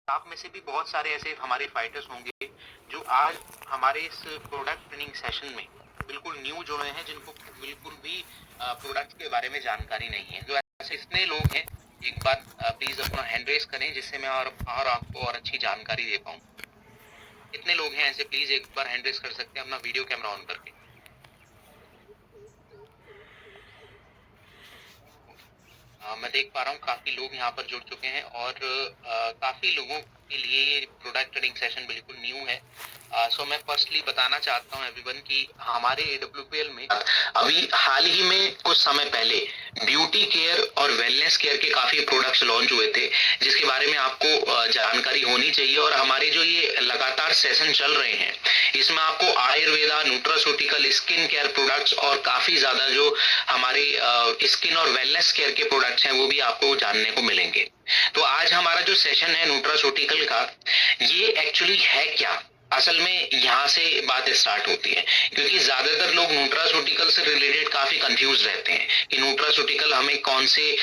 आप में से भी बहुत सारे ऐसे हमारे फाइटर्स होंगे जो आज हमारे इस प्रोडक्ट ट्रेनिंग सेशन में बिल्कुल न्यू जुड़े हैं, जिनको बिल्कुल भी प्रोडक्ट के बारे में जानकारी नहीं है। जो ऐसे इतने लोग हैं, एक बार प्लीज अपना हैंड रेस करें जिससे मैं और आपको और अच्छी जानकारी दे पाऊँ। कितने लोग हैं ऐसे? प्लीज एक बार हैंड रेस कर सकते हैं अपना वीडियो कैमरा ऑन करके। मैं देख पा रहा हूँ काफी लोग यहाँ पर जुड़ चुके हैं और काफी लोगों के लिए ये प्रोडक्ट ट्रेनिंग सेशन बिल्कुल न्यू है। सो मैं फर्स्टली बताना चाहता हूँ एवरीवन कि हमारे AWPL में अभी हाल ही में कुछ समय पहले ब्यूटी केयर और वेलनेस केयर के काफी प्रोडक्ट्स लॉन्च हुए थे, जिसके बारे में आपको जानकारी होनी चाहिए। और हमारे जो ये लगातार सेशन चल रहे हैं, इसमें आपको Ayurveda, nutraceutical, skin care products और काफी ज्यादा जो हमारे स्किन और वेलनेस केयर के प्रोडक्ट्स हैं वो भी आपको जानने को मिलेंगे। तो आज हमारा जो सेशन है न्यूट्रास्यूटिकल का, ये एक्चुअली है क्या, असल में यहाँ से बात स्टार्ट होती है। क्योंकि ज्यादातर लोग न्यूट्रास्यूटिकल से रिलेटेड काफी कंफ्यूज रहते हैं कि न्यूट्रास्यूटिकल हमें कौन से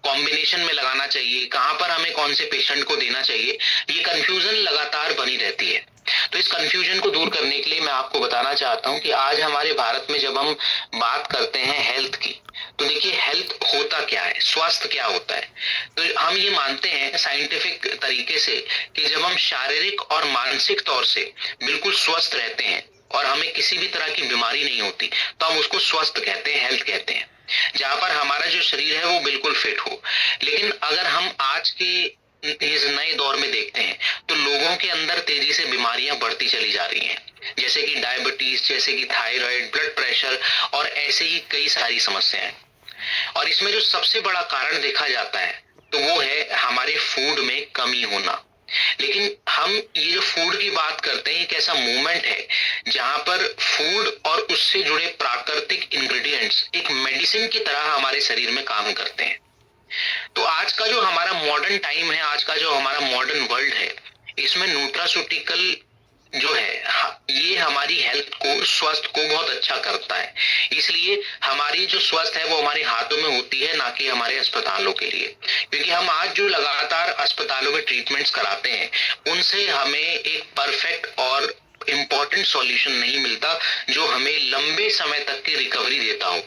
कॉम्बिनेशन में लगाना चाहिए, कहाँ पर हमें कौन से पेशेंट को देना चाहिए, ये कंफ्यूजन लगातार बनी रहती है। तो इस कंफ्यूजन को दूर करने के लिए मैं आपको बताना चाहता हूँ कि आज हमारे भारत में जब हम बात करते हैं हेल्थ की, तो देखिए हेल्थ होता क्या है, स्वास्थ्य क्या होता है। तो हम ये मानते हैं साइंटिफिक तरीके से कि जब हम शारीरिक और मानसिक तौर से बिल्कुल स्वस्थ रहते हैं और हमें किसी भी तरह की बीमारी नहीं होती, तो हम उसको स्वस्थ कहते हैं, हेल्थ कहते हैं। जहां पर हमारा जो शरीर है वो बिल्कुल फिट हो। लेकिन अगर हम आज के इस नए दौर में देखते हैं तो लोगों के अंदर तेजी से बीमारियां बढ़ती चली जा रही हैं, जैसे कि डायबिटीज, जैसे कि थायराइड, ब्लड प्रेशर और ऐसे ही कई सारी समस्याएं। और इसमें जो सबसे बड़ा कारण देखा जाता है तो वो है हमारे फूड में कमी होना। लेकिन हम ये जो फूड की बात करते हैं, एक ऐसा मूवमेंट है जहां पर फूड और उससे जुड़े प्राकृतिक इंग्रेडिएंट्स एक मेडिसिन की तरह हमारे शरीर में काम करते हैं। तो आज का जो हमारा मॉडर्न टाइम है, आज का जो हमारा मॉडर्न वर्ल्ड है, इसमें न्यूट्रास्यूटिकल जो है ये हमारी हेल्थ को, स्वास्थ्य को बहुत अच्छा करता है। इसलिए हमारी जो स्वास्थ्य है वो हमारे हाथों में होती है, ना कि हमारे अस्पतालों के लिए। क्योंकि हम आज जो लगातार अस्पतालों में ट्रीटमेंट्स कराते हैं, उनसे हमें एक परफेक्ट और इम्पोर्टेंट सॉल्यूशन नहीं मिलता जो हमें लंबे समय तक की रिकवरी देता हो।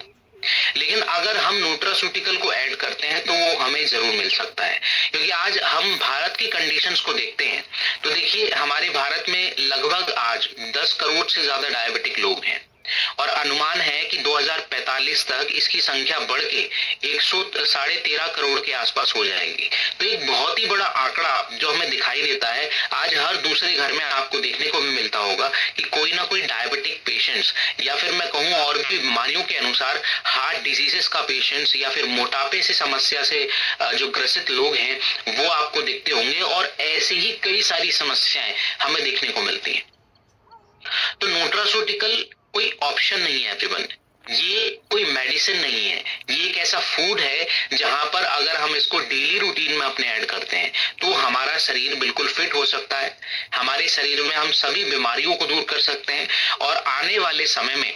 लेकिन अगर हम न्यूट्रास्यूटिकल को ऐड करते हैं तो वो हमें जरूर मिल सकता है। क्योंकि आज हम भारत की कंडीशंस को देखते हैं तो देखिए हमारे भारत में लगभग आज 10 करोड़ से ज्यादा डायबिटिक लोग हैं और अनुमान है कि 2045 तक इसकी संख्या बढ़ के 113.5 करोड़ के आसपास हो जाएगी। तो एक बहुत ही बड़ा आंकड़ा जो हमें दिखाई देता है, आज हर दूसरे घर में आपको देखने को भी मिलता होगा कि कोई ना कोई डायबिटिक पेशेंट्स, या फिर मैं कहूँ और भी बीमारियों के अनुसार हार्ट डिजीजेस का पेशेंट्स, या फिर मोटापे से समस्या से जो ग्रसित लोग हैं वो आपको दिखते होंगे। और ऐसी ही कई सारी समस्याएं हमें देखने को मिलती हैं। तो न्यूट्रास्यूटिकल कोई ऑप्शन नहीं है एवरीवन, ये कोई मेडिसिन नहीं है, ये एक ऐसा फूड है जहां पर अगर हम इसको डेली रूटीन में अपने ऐड करते हैं तो हमारा शरीर बिल्कुल फिट हो सकता है। हमारे शरीर में हम सभी बीमारियों को दूर कर सकते हैं और आने वाले समय में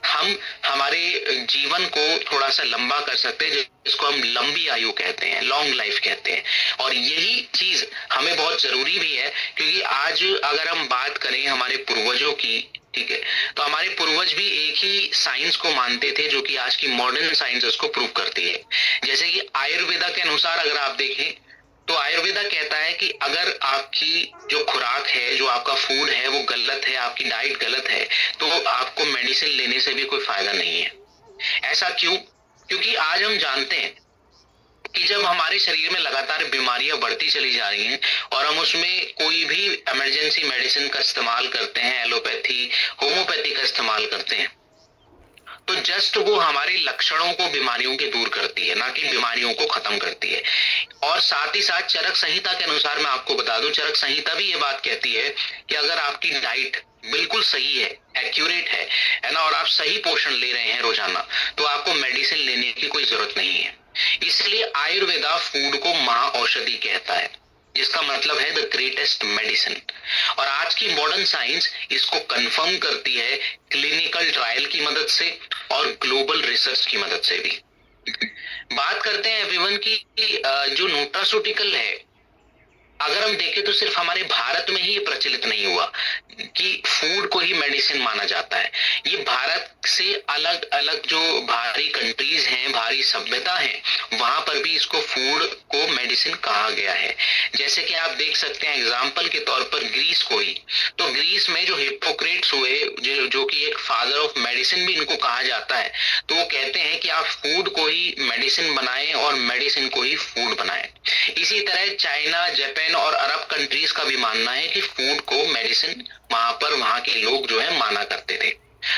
हम हमारे जीवन को थोड़ा सा लंबा कर सकते हैं, जिसको हम लंबी आयु कहते हैं, लॉन्ग लाइफ कहते हैं। और यही चीज हमें बहुत जरूरी भी है, क्योंकि आज अगर हम बात करें हमारे पूर्वजों की, ठीक है, तो हमारे पूर्वज भी एक ही साइंस को मानते थे जो कि आज की मॉडर्न साइंस उसको प्रूव करती है। जैसे कि आयुर्वेदा के अनुसार अगर आप देखें तो आयुर्वेदा कहता है कि अगर आपकी जो खुराक है, जो आपका फूड है वो गलत है, आपकी डाइट गलत है, तो आपको मेडिसिन लेने से भी कोई फायदा नहीं है। ऐसा क्यों? क्योंकि आज हम जानते हैं कि जब हमारे शरीर में लगातार बीमारियां बढ़ती चली जा रही हैं और हम उसमें कोई भी इमरजेंसी मेडिसिन का इस्तेमाल करते हैं, एलोपैथी, होम्योपैथी का इस्तेमाल करते हैं, तो जस्ट वो हमारे लक्षणों को, बीमारियों के दूर करती है, ना कि बीमारियों को खत्म करती है। और साथ ही साथ चरक संहिता के अनुसार मैं आपको बता दूं, चरक संहिता भी ये बात कहती है कि अगर आपकी डाइट बिल्कुल सही है, एक्यूरेट है ना, और आप सही पोषण ले रहे हैं रोजाना, तो आपको मेडिसिन लेने की कोई जरूरत नहीं है। इसलिए आयुर्वेदा फूड को महाऔषधि कहता है, जिसका मतलब है द ग्रेटेस्ट मेडिसिन। और आज की मॉडर्न साइंस इसको कंफर्म करती है क्लिनिकल ट्रायल की मदद से और ग्लोबल रिसर्च की मदद से भी। बात करते हैं एवरीवन की जो न्यूट्रास्यूटिकल है अगर हम देखें तो सिर्फ हमारे भारत में ही ये प्रचलित नहीं हुआ कि फूड को ही मेडिसिन माना जाता है। ये भारत से अलग अलग जो बाहरी कंट्रीज हैं, बाहरी सभ्यता है, वहां पर भी इसको फूड को मेडिसिन कहा गया है। जैसे कि आप देख सकते हैं एग्जाम्पल के तौर पर ग्रीस को ही, तो ग्रीस में जो हिप्पोक्रेट्स हुए, जो कि एक फादर ऑफ मेडिसिन भी इनको कहा जाता है, तो वो कहते हैं कि आप फूड को ही मेडिसिन बनाएं और मेडिसिन को ही फूड बनाएं। इसी तरह चाइना, जापान और अरब कंट्रीज का भी मानना है कि फूड को मेडिसिन वहां पर वहां के लोग जो है माना करते थे।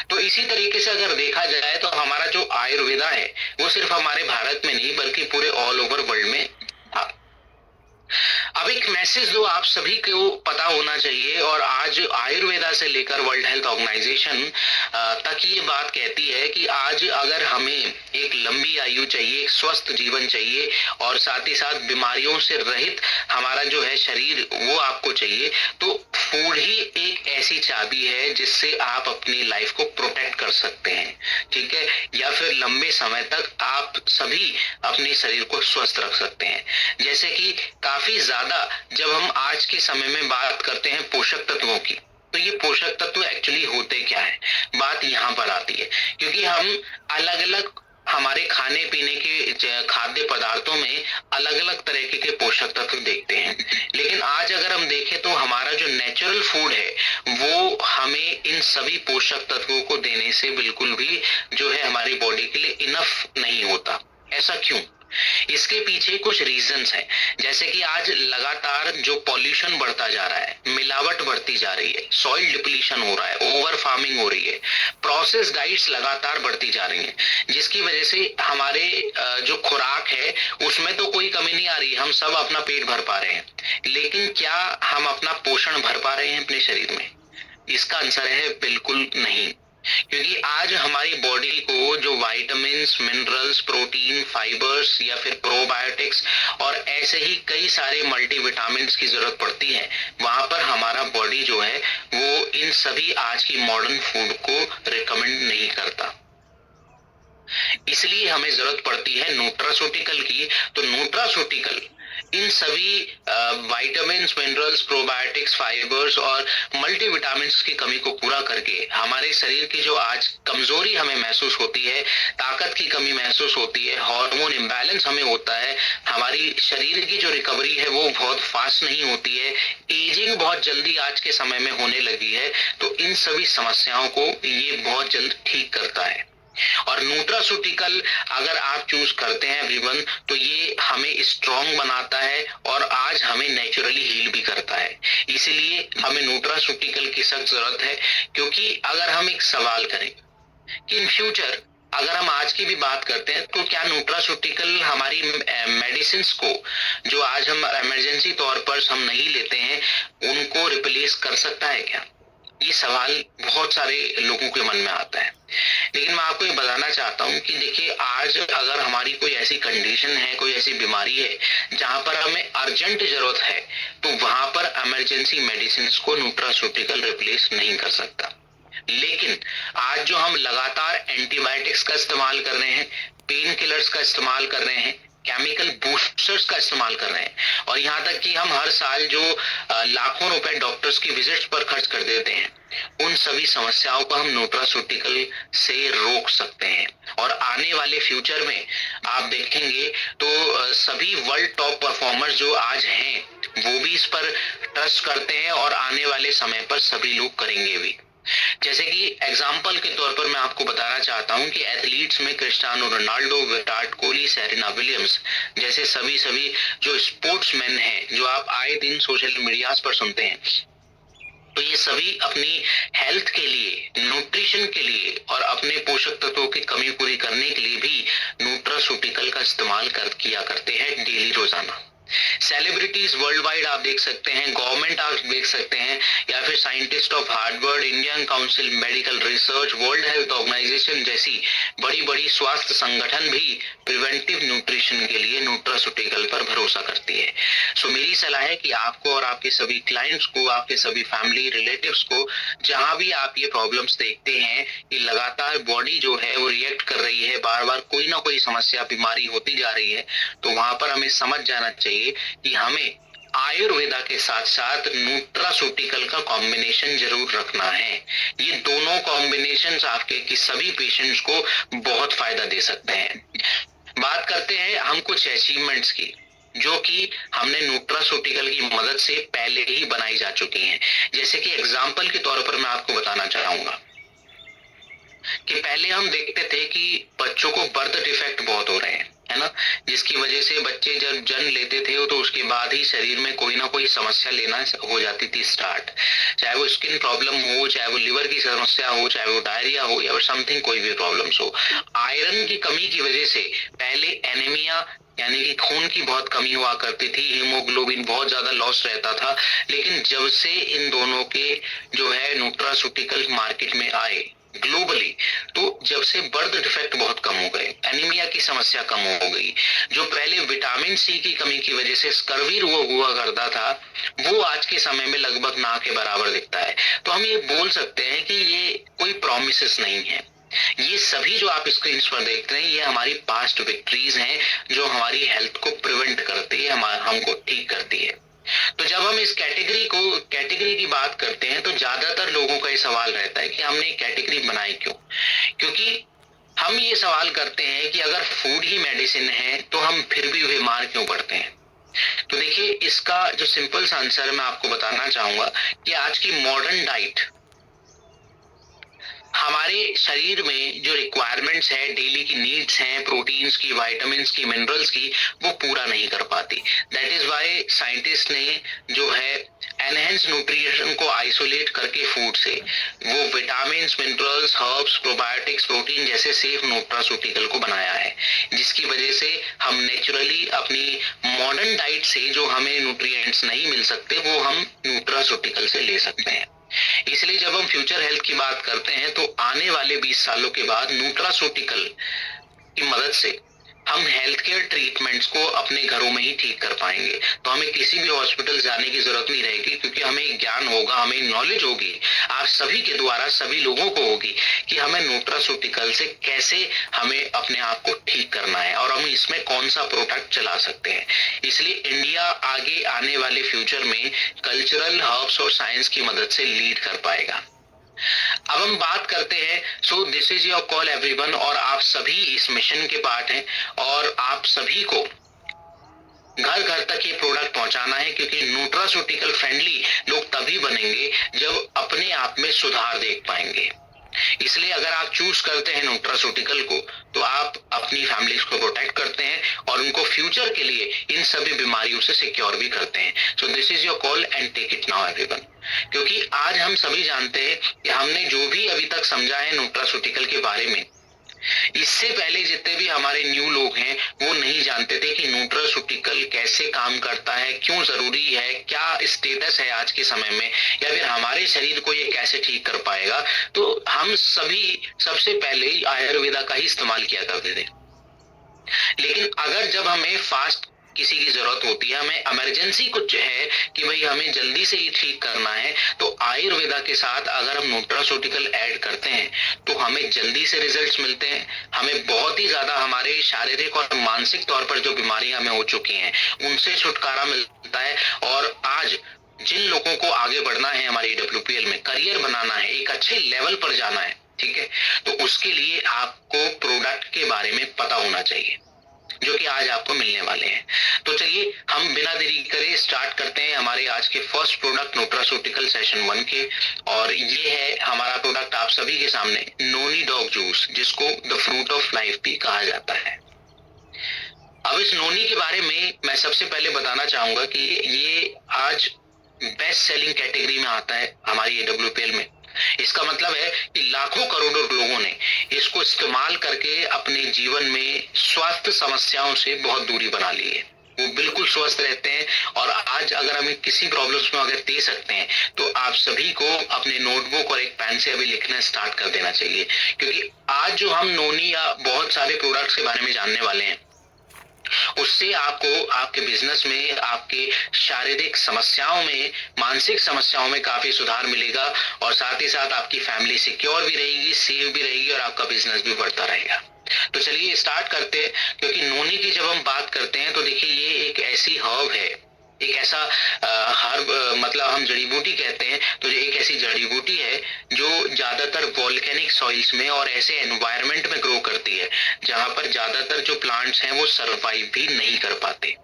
तो इसी तरीके से अगर देखा जाए तो हमारा जो आयुर्वेदा है वो सिर्फ हमारे भारत में नहीं बल्कि पूरे ऑल ओवर वर्ल्ड में था। अब एक मैसेज जो आप सभी को पता होना चाहिए, और आज आयुर्वेदा से लेकर वर्ल्ड हेल्थ ऑर्गेनाइजेशन तक ये बात कहती है कि आज अगर हमें एक लंबी आयु चाहिए, एक स्वस्थ जीवन चाहिए और साथ ही साथ बीमारियों से रहित हमारा जो है शरीर वो आपको चाहिए, तो फूड ही एक ऐसी चाबी है जिससे आप अपनी लाइफ को प्रोटेक्ट कर सकते हैं, ठीक है, या फिर लंबे समय तक आप सभी अपने शरीर को स्वस्थ रख सकते हैं। जैसे कि काफी ज्यादा जब हम आज के समय में बात करते हैं पोषक तत्वों की, तो ये पोषक तत्व एक्चुअली होते क्या है, बात यहाँ पर आती है, क्योंकि हम अलग अलग हमारे खाने पीने के खाद्य पदार्थों में अलग अलग तरीके के पोषक तत्व देखते हैं, लेकिन आज अगर हम देखें तो हमारा जो नेचुरल फूड है वो हमें इन सभी पोषक तत्वों को देने से बिल्कुल भी जो है हमारी बॉडी के लिए इनफ नहीं होता। ऐसा क्यों? इसके पीछे कुछ रीजंस हैं, जैसे कि आज लगातार जो पॉल्यूशन बढ़ता जा रहा है, मिलावट बढ़ती जा रही है, सॉइल डिप्लीशन हो रहा है, ओवर फार्मिंग हो रही है, प्रोसेस डाइट्स लगातार बढ़ती जा रही हैं, जिसकी वजह से हमारे जो खुराक है उसमें तो कोई कमी नहीं आ रही, हम सब अपना पेट भर पा रहे हैं, लेकिन क्या हम अपना पोषण भर पा रहे हैं अपने शरीर में? इसका आंसर है बिल्कुल नहीं। क्योंकि आज हमारी बॉडी को जो विटामिन्स, मिनरल्स, प्रोटीन, फाइबर्स या फिर प्रोबायोटिक्स और ऐसे ही कई सारे मल्टीविटामिन्स की जरूरत पड़ती है, वहां पर हमारा बॉडी जो है वो इन सभी आज की मॉडर्न फूड को रिकमेंड नहीं करता। इसलिए हमें जरूरत पड़ती है न्यूट्रास्यूटिकल की। तो न्यूट्रास्यूटिकल इन सभी विटामिन्स, मिनरल्स, प्रोबायोटिक्स, फाइबर्स और मल्टीविटामिन्स की कमी को पूरा करके हमारे शरीर की जो आज कमजोरी हमें महसूस होती है, ताकत की कमी महसूस होती है, हार्मोन इम्बैलेंस हमें होता है, हमारी शरीर की जो रिकवरी है वो बहुत फास्ट नहीं होती है, एजिंग बहुत जल्दी आज के समय में होने लगी है, तो इन सभी समस्याओं को ये बहुत जल्द ठीक करता है। और न्यूट्रास्यूटिकल अगर आप चूज करते हैं एवरीवन, तो ये हमें स्ट्रॉन्ग बनाता है और आज हमें नेचुरली हील भी करता है। इसीलिए हमें न्यूट्रास्यूटिकल की सख्त जरूरत है, क्योंकि अगर हम एक सवाल करें कि इन फ्यूचर अगर हम आज की भी बात करते हैं तो क्या न्यूट्रास्यूटिकल हमारी मेडिसिन को, जो आज हम इमरजेंसी तौर पर हम नहीं लेते हैं, उनको रिप्लेस कर सकता है क्या? ये सवाल बहुत सारे लोगों के मन में आता है। लेकिन मैं आपको ये बताना चाहता हूँ कि देखिए, आज अगर हमारी कोई ऐसी कंडीशन है, कोई ऐसी बीमारी है जहां पर हमें अर्जेंट जरूरत है, तो वहां पर इमरजेंसी मेडिसिन को न्यूट्रास्यूटिकल रिप्लेस नहीं कर सकता। लेकिन आज जो हम लगातार एंटीबायोटिक्स का इस्तेमाल कर रहे हैं, पेन किलर्स का इस्तेमाल कर रहे हैं, केमिकल बूस्टर्स का इस्तेमाल कर रहे हैं, और यहाँ तक कि हम हर साल जो लाखों रुपए डॉक्टर्स की विजिट्स पर खर्च कर देते हैं, उन सभी समस्याओं को हम न्यूट्रास्यूटिकल से रोक सकते हैं। और आने वाले फ्यूचर में आप देखेंगे तो सभी वर्ल्ड टॉप परफॉर्मर्स जो आज हैं वो भी इस पर ट्रस्ट करते हैं, और आने वाले समय पर सभी लोग करेंगे भी। जैसे कि एग्जाम्पल के तौर पर मैं आपको बताना चाहता हूं कि एथलीट्स में Cristiano Ronaldo, Virat Kohli, Serena Williams जैसे सभी जो स्पोर्ट्समैन हैं, जो आप आए दिन सोशल मीडिया पर सुनते हैं, तो ये सभी अपनी हेल्थ के लिए, न्यूट्रिशन के लिए और अपने पोषक तत्वों की कमी पूरी करने के लिए भी न्यूट्रास्यूटिकल का इस्तेमाल किया करते हैं डेली, रोजाना। सेलिब्रिटीज वर्ल्ड वाइड आप देख सकते हैं, गवर्नमेंट आप देख सकते हैं, या फिर scientist of Harvard, Indian Council Medical Research, World Health Organization जैसी बड़ी बड़ी स्वास्थ्य संगठन भी प्रिवेंटिव न्यूट्रिशन के लिए न्यूट्रास्यूटिकल पर भरोसा करती है। सो मेरी सलाह है कि आपको और आपके सभी क्लाइंट्स को, आपके सभी फैमिली रिलेटिव्स को, जहां भी आप ये प्रॉब्लम्स देखते हैं कि लगातार बॉडी जो है वो रिएक्ट कर रही है, बार बार कोई ना कोई समस्या, बीमारी होती जा रही है, तो वहां पर हमें समझ जाना चाहिए कि हमें आयुर्वेदा के साथ साथ न्यूट्रास्यूटिकल का कॉम्बिनेशन जरूर रखना है। ये दोनों कॉम्बिनेशन आपके कि सभी पेशेंट्स को बहुत फायदा दे सकते हैं। बात करते हैं हम कुछ अचीवमेंट्स की, जो कि हमने न्यूट्रास्यूटिकल की मदद से पहले ही बनाई जा चुकी हैं। जैसे कि एग्जाम्पल के तौर पर मैं आपको बताना चाहूंगा कि पहले हम देखते थे कि बच्चों को बर्थ डिफेक्ट बहुत हो रहे हैं, है ना, जिसकी वजह से बच्चे जब जन्म लेते थे तो उसके बाद ही शरीर में कोई ना कोई समस्या लेना हो जाती थी स्टार्ट, चाहे वो स्किन प्रॉब्लम हो, चाहे वो लिवर की समस्या हो, चाहे वो डायरिया हो या समथिंग कोई भी प्रॉब्लम्स हो। आयरन की कमी की वजह से पहले एनीमिया यानी कि खून की बहुत कमी हुआ करती थी, हीमोग्लोबिन बहुत ज्यादा लॉस रहता था। लेकिन जब से इन दोनों के जो है न्यूट्रास्यूटिकल मार्केट में आए ग्लोबली, तो जब से बर्थ डिफेक्ट बहुत कम हो गए, एनीमिया की समस्या कम हो गई, जो पहले विटामिन सी की कमी की वजह से स्कर्वी रोग हुआ करता था, वो आज के समय में लगभग ना के बराबर दिखता है। तो हम ये बोल सकते हैं कि ये कोई प्रॉमिसेस नहीं है। ये सभी जो आप स्क्रीन पर देख रहे हैं ये हमारी पास्ट विक्ट्रीज हैं, जो हमारी हेल्थ को प्रिवेंट करती है, हमको ठीक करती है। तो जब हम इस कैटेगरी की बात करते हैं तो ज्यादातर लोगों का ये सवाल रहता है कि हमने कैटेगरी बनाई क्यों। क्योंकि हम ये सवाल करते हैं कि अगर फूड ही मेडिसिन है तो हम फिर भी बीमार क्यों पड़ते हैं। तो देखिए, इसका जो सिंपल सा आंसर मैं आपको बताना चाहूंगा कि आज की मॉडर्न डाइट हमारे शरीर में जो रिक्वायरमेंट्स है, डेली की नीड्स हैं, प्रोटीन्स की, विटामिन्स की, मिनरल्स की, वो पूरा नहीं कर पाती। दैट इज वाई साइंटिस्ट ने जो है एनहेंस न्यूट्रिशन को आइसोलेट करके फूड से वो vitamins, minerals, herbs, probiotics, protein जैसे सेफ न्यूट्रास्यूटिकल को बनाया है, जिसकी वजह से हम नेचुरली अपनी मॉडर्न डाइट से जो हमें न्यूट्रिएंट्स नहीं मिल सकते वो हम न्यूट्रास्यूटिकल से ले सकते हैं। इसलिए जब हम फ्यूचर हेल्थ की बात करते हैं तो आने वाले 20 सालों के बाद न्यूट्रास्यूटिकल की मदद से हम हेल्थ केयर ट्रीटमेंट्स को अपने घरों में ही ठीक कर पाएंगे। तो हमें किसी भी हॉस्पिटल जाने की जरूरत नहीं रहेगी, क्योंकि हमें ज्ञान होगा, हमें नॉलेज होगी, आप सभी के द्वारा सभी लोगों को होगी कि हमें न्यूट्रास्यूटिकल से कैसे हमें अपने आप को ठीक करना है और हम इसमें कौन सा प्रोडक्ट चला सकते हैं। इसलिए इंडिया आगे आने वाले फ्यूचर में कल्चरल, हर्ब्स और साइंस की मदद से लीड कर पाएगा। अब हम बात करते हैं, so this is your call everyone, और आप सभी इस मिशन के पार्ट हैं और आप सभी को घर घर तक ये प्रोडक्ट पहुंचाना है, क्योंकि न्यूट्रास्यूटिकल फ्रेंडली लोग तभी बनेंगे जब अपने आप में सुधार देख पाएंगे। इसलिए अगर आप चूज करते हैं न्यूट्रास्यूटिकल को तो आप अपनी फैमिलीज को प्रोटेक्ट करते हैं और उनको फ्यूचर के लिए इन सभी बीमारियों से सिक्योर भी करते हैं। So this is your call and take it now everyone. क्योंकि आज हम सभी जानते हैं कि हमने जो भी अभी तक समझा है न्यूट्रास्यूटिकल के बारे में, इससे पहले जितने भी हमारे न्यू लोग हैं वो नहीं जानते थे कि न्यूट्रास्यूटिकल कैसे काम करता है, क्यों जरूरी है, क्या स्टेटस है आज के समय में, या फिर हमारे शरीर को ये कैसे ठीक कर पाएगा। तो हम सभी सबसे पहले ही आयुर्वेदा का ही इस्तेमाल किया करते थे। लेकिन अगर जब हमें फास्ट किसी की जरूरत होती है, हमें इमरजेंसी कुछ है कि भाई हमें जल्दी से ही ठीक करना है, तो आयुर्वेदा के साथ अगर हम न्यूट्रास्यूटिकल ऐड करते हैं तो हमें जल्दी से रिजल्ट्स मिलते हैं। हमें बहुत ही ज्यादा हमारे शारीरिक और मानसिक तौर पर जो बीमारियां हमें हो चुकी हैं उनसे छुटकारा मिलता है। और आज जिन लोगों को आगे बढ़ना है हमारी WPL में, करियर बनाना है, एक अच्छे लेवल पर जाना है, ठीक है, तो उसके लिए आपको प्रोडक्ट के बारे में पता होना चाहिए, जो कि आज आपको मिलने वाले हैं। तो चलिए हम बिना देरी करे स्टार्ट करते हैं हमारे आज के फर्स्ट प्रोडक्ट न्यूट्रास्यूटिकल सेशन 1 के। और ये है हमारा प्रोडक्ट आप सभी के सामने, नोनी डॉग जूस, जिसको द फ्रूट ऑफ लाइफ भी कहा जाता है। अब इस नोनी के बारे में मैं सबसे पहले बताना चाहूंगा कि ये आज बेस्ट सेलिंग कैटेगरी में आता है हमारी WPL में। इसका मतलब है कि लाखों करोड़ों लोगों ने इसको इस्तेमाल करके अपने जीवन में स्वास्थ्य समस्याओं से बहुत दूरी बना ली है, वो बिल्कुल स्वस्थ रहते हैं। और आज अगर हमें किसी प्रॉब्लम्स में अगर दे सकते हैं तो आप सभी को अपने नोटबुक और एक पेन से अभी लिखना स्टार्ट कर देना चाहिए, क्योंकि आज जो हम नोनी या बहुत सारे प्रोडक्ट्स के बारे में जानने वाले हैं उससे आपको आपके बिजनेस में, आपके शारीरिक समस्याओं में, मानसिक समस्याओं में काफी सुधार मिलेगा, और साथ ही साथ आपकी फैमिली सिक्योर भी रहेगी, सेफ भी रहेगी, और आपका बिजनेस भी बढ़ता रहेगा। तो चलिए स्टार्ट करते हैं। क्योंकि नोनी की जब हम बात करते हैं तो देखिए ये एक ऐसी हर्ब है एक ऐसा मतलब हम जड़ी बूटी कहते हैं, तो ये एक ऐसी जड़ी बूटी है जो ज्यादातर वोल्केनिक सॉइल्स में और ऐसे एनवायरनमेंट में ग्रो करती है जहां पर ज्यादातर जो प्लांट्स हैं वो सरवाइव भी नहीं कर पाते।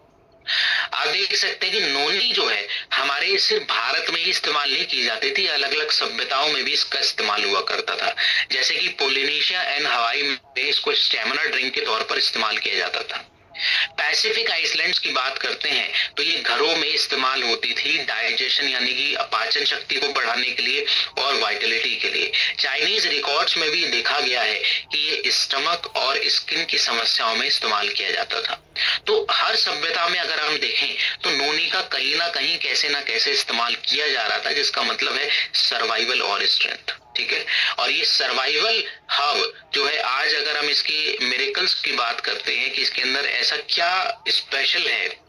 आप देख सकते हैं कि नोनी जो है हमारे सिर्फ भारत में ही इस्तेमाल नहीं की जाती थी, अलग अलग सभ्यताओं में भी इसका इस्तेमाल हुआ करता था। जैसे कि पोलिनेशिया एंड हवाई में इसको स्टेमिना ड्रिंक के तौर पर इस्तेमाल किया जाता था। पैसिफिक आइसलैंड्स की बात करते हैं तो ये घरों में इस्तेमाल होती थी डाइजेशन यानी कि पाचन शक्ति को बढ़ाने के लिए और वाइटलिटी के लिए। चाइनीज रिकॉर्ड्स में भी देखा गया है कि ये स्टमक और स्किन की समस्याओं में इस्तेमाल किया जाता था। तो हर सभ्यता में अगर हम देखें तो नोनी का कहीं ना कहीं कैसे ना कैसे इस्तेमाल किया जा रहा था, जिसका मतलब है सर्वाइवल और स्ट्रेंथ। ठीक है, और ये सर्वाइवल हब जो है, आज अगर हम इसकी मिरेकल्स की बात करते हैं कि इसके अंदर ऐसा क्या स्पेशल है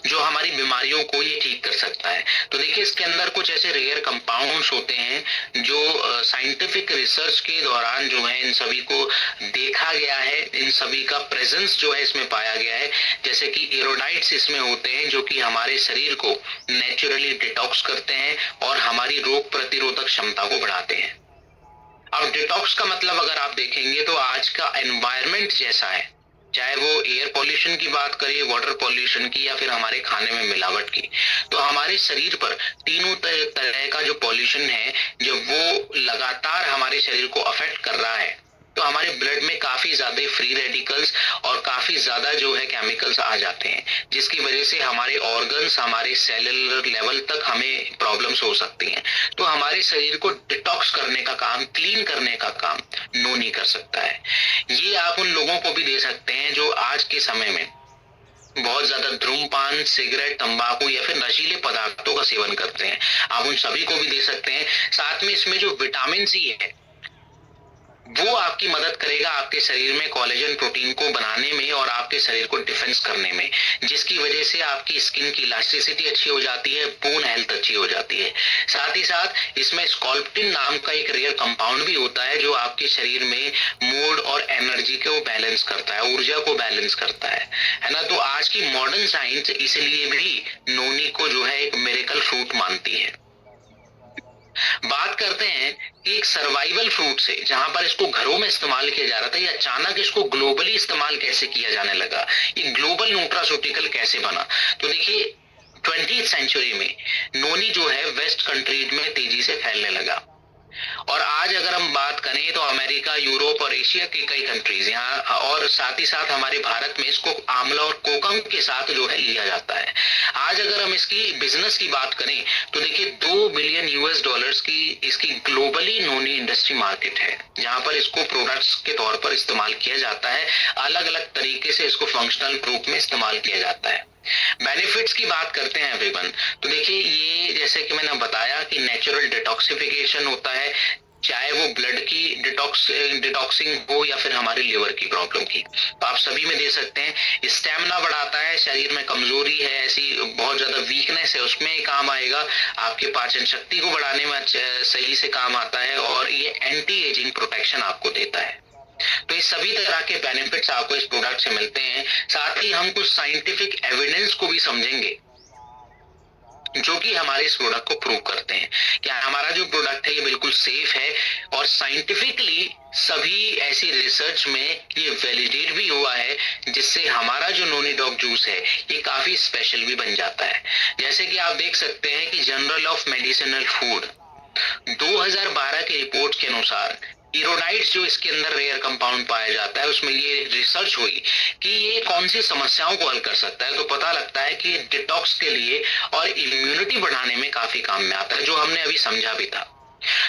जो हमारी बीमारियों को ये ठीक कर सकता है, तो देखिए इसके अंदर कुछ ऐसे रेयर कंपाउंड्स होते हैं जो साइंटिफिक रिसर्च के दौरान जो है इन सभी को देखा गया है, इन सभी का प्रेजेंस जो है इसमें पाया गया है। जैसे कि एरोडाइट्स इसमें होते हैं जो कि हमारे शरीर को नेचुरली डिटॉक्स करते हैं और हमारी रोग प्रतिरोधक क्षमता को बढ़ाते हैं। अब डिटॉक्स का मतलब अगर आप देखेंगे तो आज का एनवायरनमेंट जैसा है, चाहे वो एयर पॉल्यूशन की बात करें, वाटर पॉल्यूशन की, या फिर हमारे खाने में मिलावट की, तो हमारे शरीर पर तीनों तरह का जो पॉल्यूशन है जब वो लगातार हमारे शरीर को अफेक्ट कर रहा है तो हमारे ब्लड में काफी ज्यादा फ्री रेडिकल्स और काफी ज्यादा जो है केमिकल्स आ जाते हैं, जिसकी वजह से हमारे ऑर्गन्स, हमारे सेलुलर लेवल तक हमें प्रॉब्लम्स हो सकती हैं। तो हमारे शरीर को डिटॉक्स करने का काम, क्लीन करने का काम नोनी कर सकता है। ये आप उन लोगों को भी दे सकते हैं जो आज के समय में बहुत ज्यादा धूम्रपान, सिगरेट, तंबाकू या फिर नशीले पदार्थों का सेवन करते हैं, आप उन सभी को भी दे सकते हैं। साथ में इसमें जो विटामिन सी है वो आपकी मदद करेगा आपके शरीर में कोलेजन प्रोटीन को बनाने में और आपके शरीर को डिफेंस करने में, जिसकी वजह से आपकी स्किन की इलास्टिसिटी अच्छी हो जाती है, बोन हेल्थ अच्छी हो जाती है। साथ ही साथ इसमें स्कॉल्पटिन नाम का एक रेयर कंपाउंड भी होता है जो आपके शरीर में मूड और एनर्जी को बैलेंस करता है, ऊर्जा को बैलेंस करता है ना। तो आज की मॉडर्न साइंस इसलिए भी नोनी को जो है एक मिरेकल फ्रूट मानती है। बात करते हैं कि एक सर्वाइवल फ्रूट से जहां पर इसको घरों में इस्तेमाल किया जा रहा था, ये अचानक इसको ग्लोबली इस्तेमाल कैसे किया जाने लगा, ये ग्लोबल न्यूट्रास्यूटिकल कैसे बना। तो देखिए 20th सेंचुरी में नोनी जो है वेस्ट कंट्रीज में तेजी से फैलने लगा, और आज अगर हम बात करें तो अमेरिका, यूरोप और एशिया के कई कंट्रीज यहाँ, और साथ ही साथ हमारे भारत में इसको आंवला और कोकम के साथ जो है लिया जाता है। आज अगर हम इसकी बिजनेस की बात करें तो देखिए 2 बिलियन यूएस डॉलर्स की इसकी ग्लोबली नोनी इंडस्ट्री मार्केट है, जहां पर इसको प्रोडक्ट्स के तौर पर इस्तेमाल किया जाता है, अलग अलग तरीके से इसको फंक्शनल रूप में इस्तेमाल किया जाता है। बेनिफिट्स की बात करते हैं एवरीवन, तो देखिए ये जैसे कि मैंने बताया कि नेचुरल डिटॉक्सिफिकेशन होता है, चाहे वो ब्लड की डिटॉक्सिंग हो या फिर हमारी लिवर की प्रॉब्लम की, तो आप सभी में दे सकते हैं। स्टेमिना बढ़ाता है, शरीर में कमजोरी है, ऐसी बहुत ज्यादा वीकनेस है उसमें काम आएगा, आपके पाचन शक्ति को बढ़ाने में सही से काम आता है, और ये एंटी एजिंग प्रोटेक्शन आपको देता है। तो ये सभी तरह के बेनिफिट्स आपको इस प्रोडक्ट से मिलते हैं। साथ ही हम कुछ साइंटिफिक एविडेंस को भी समझेंगे जो कि हमारे इस प्रोडक्ट को प्रूव करते हैं कि हमारा जो प्रोडक्ट है ये बिल्कुल सेफ है, और साइंटिफिकली सभी ऐसी रिसर्च में ये वैलिडेट भी हुआ है, जिससे हमारा जो नोनी डॉग जूस है ये काफी स्पेशल भी बन जाता है। जैसे कि आप देख सकते हैं कि जर्नल ऑफ मेडिसिनल फूड 2012 की रिपोर्ट के अनुसार इरोडाइट्स जो इसके अंदर रेयर कंपाउंड पाया जाता है, उसमें ये रिसर्च हुई कि ये कौन सी समस्याओं को हल कर सकता है, तो पता लगता है कि डिटॉक्स के लिए और इम्यूनिटी बढ़ाने में काफी काम में आता है, जो हमने अभी समझा भी था।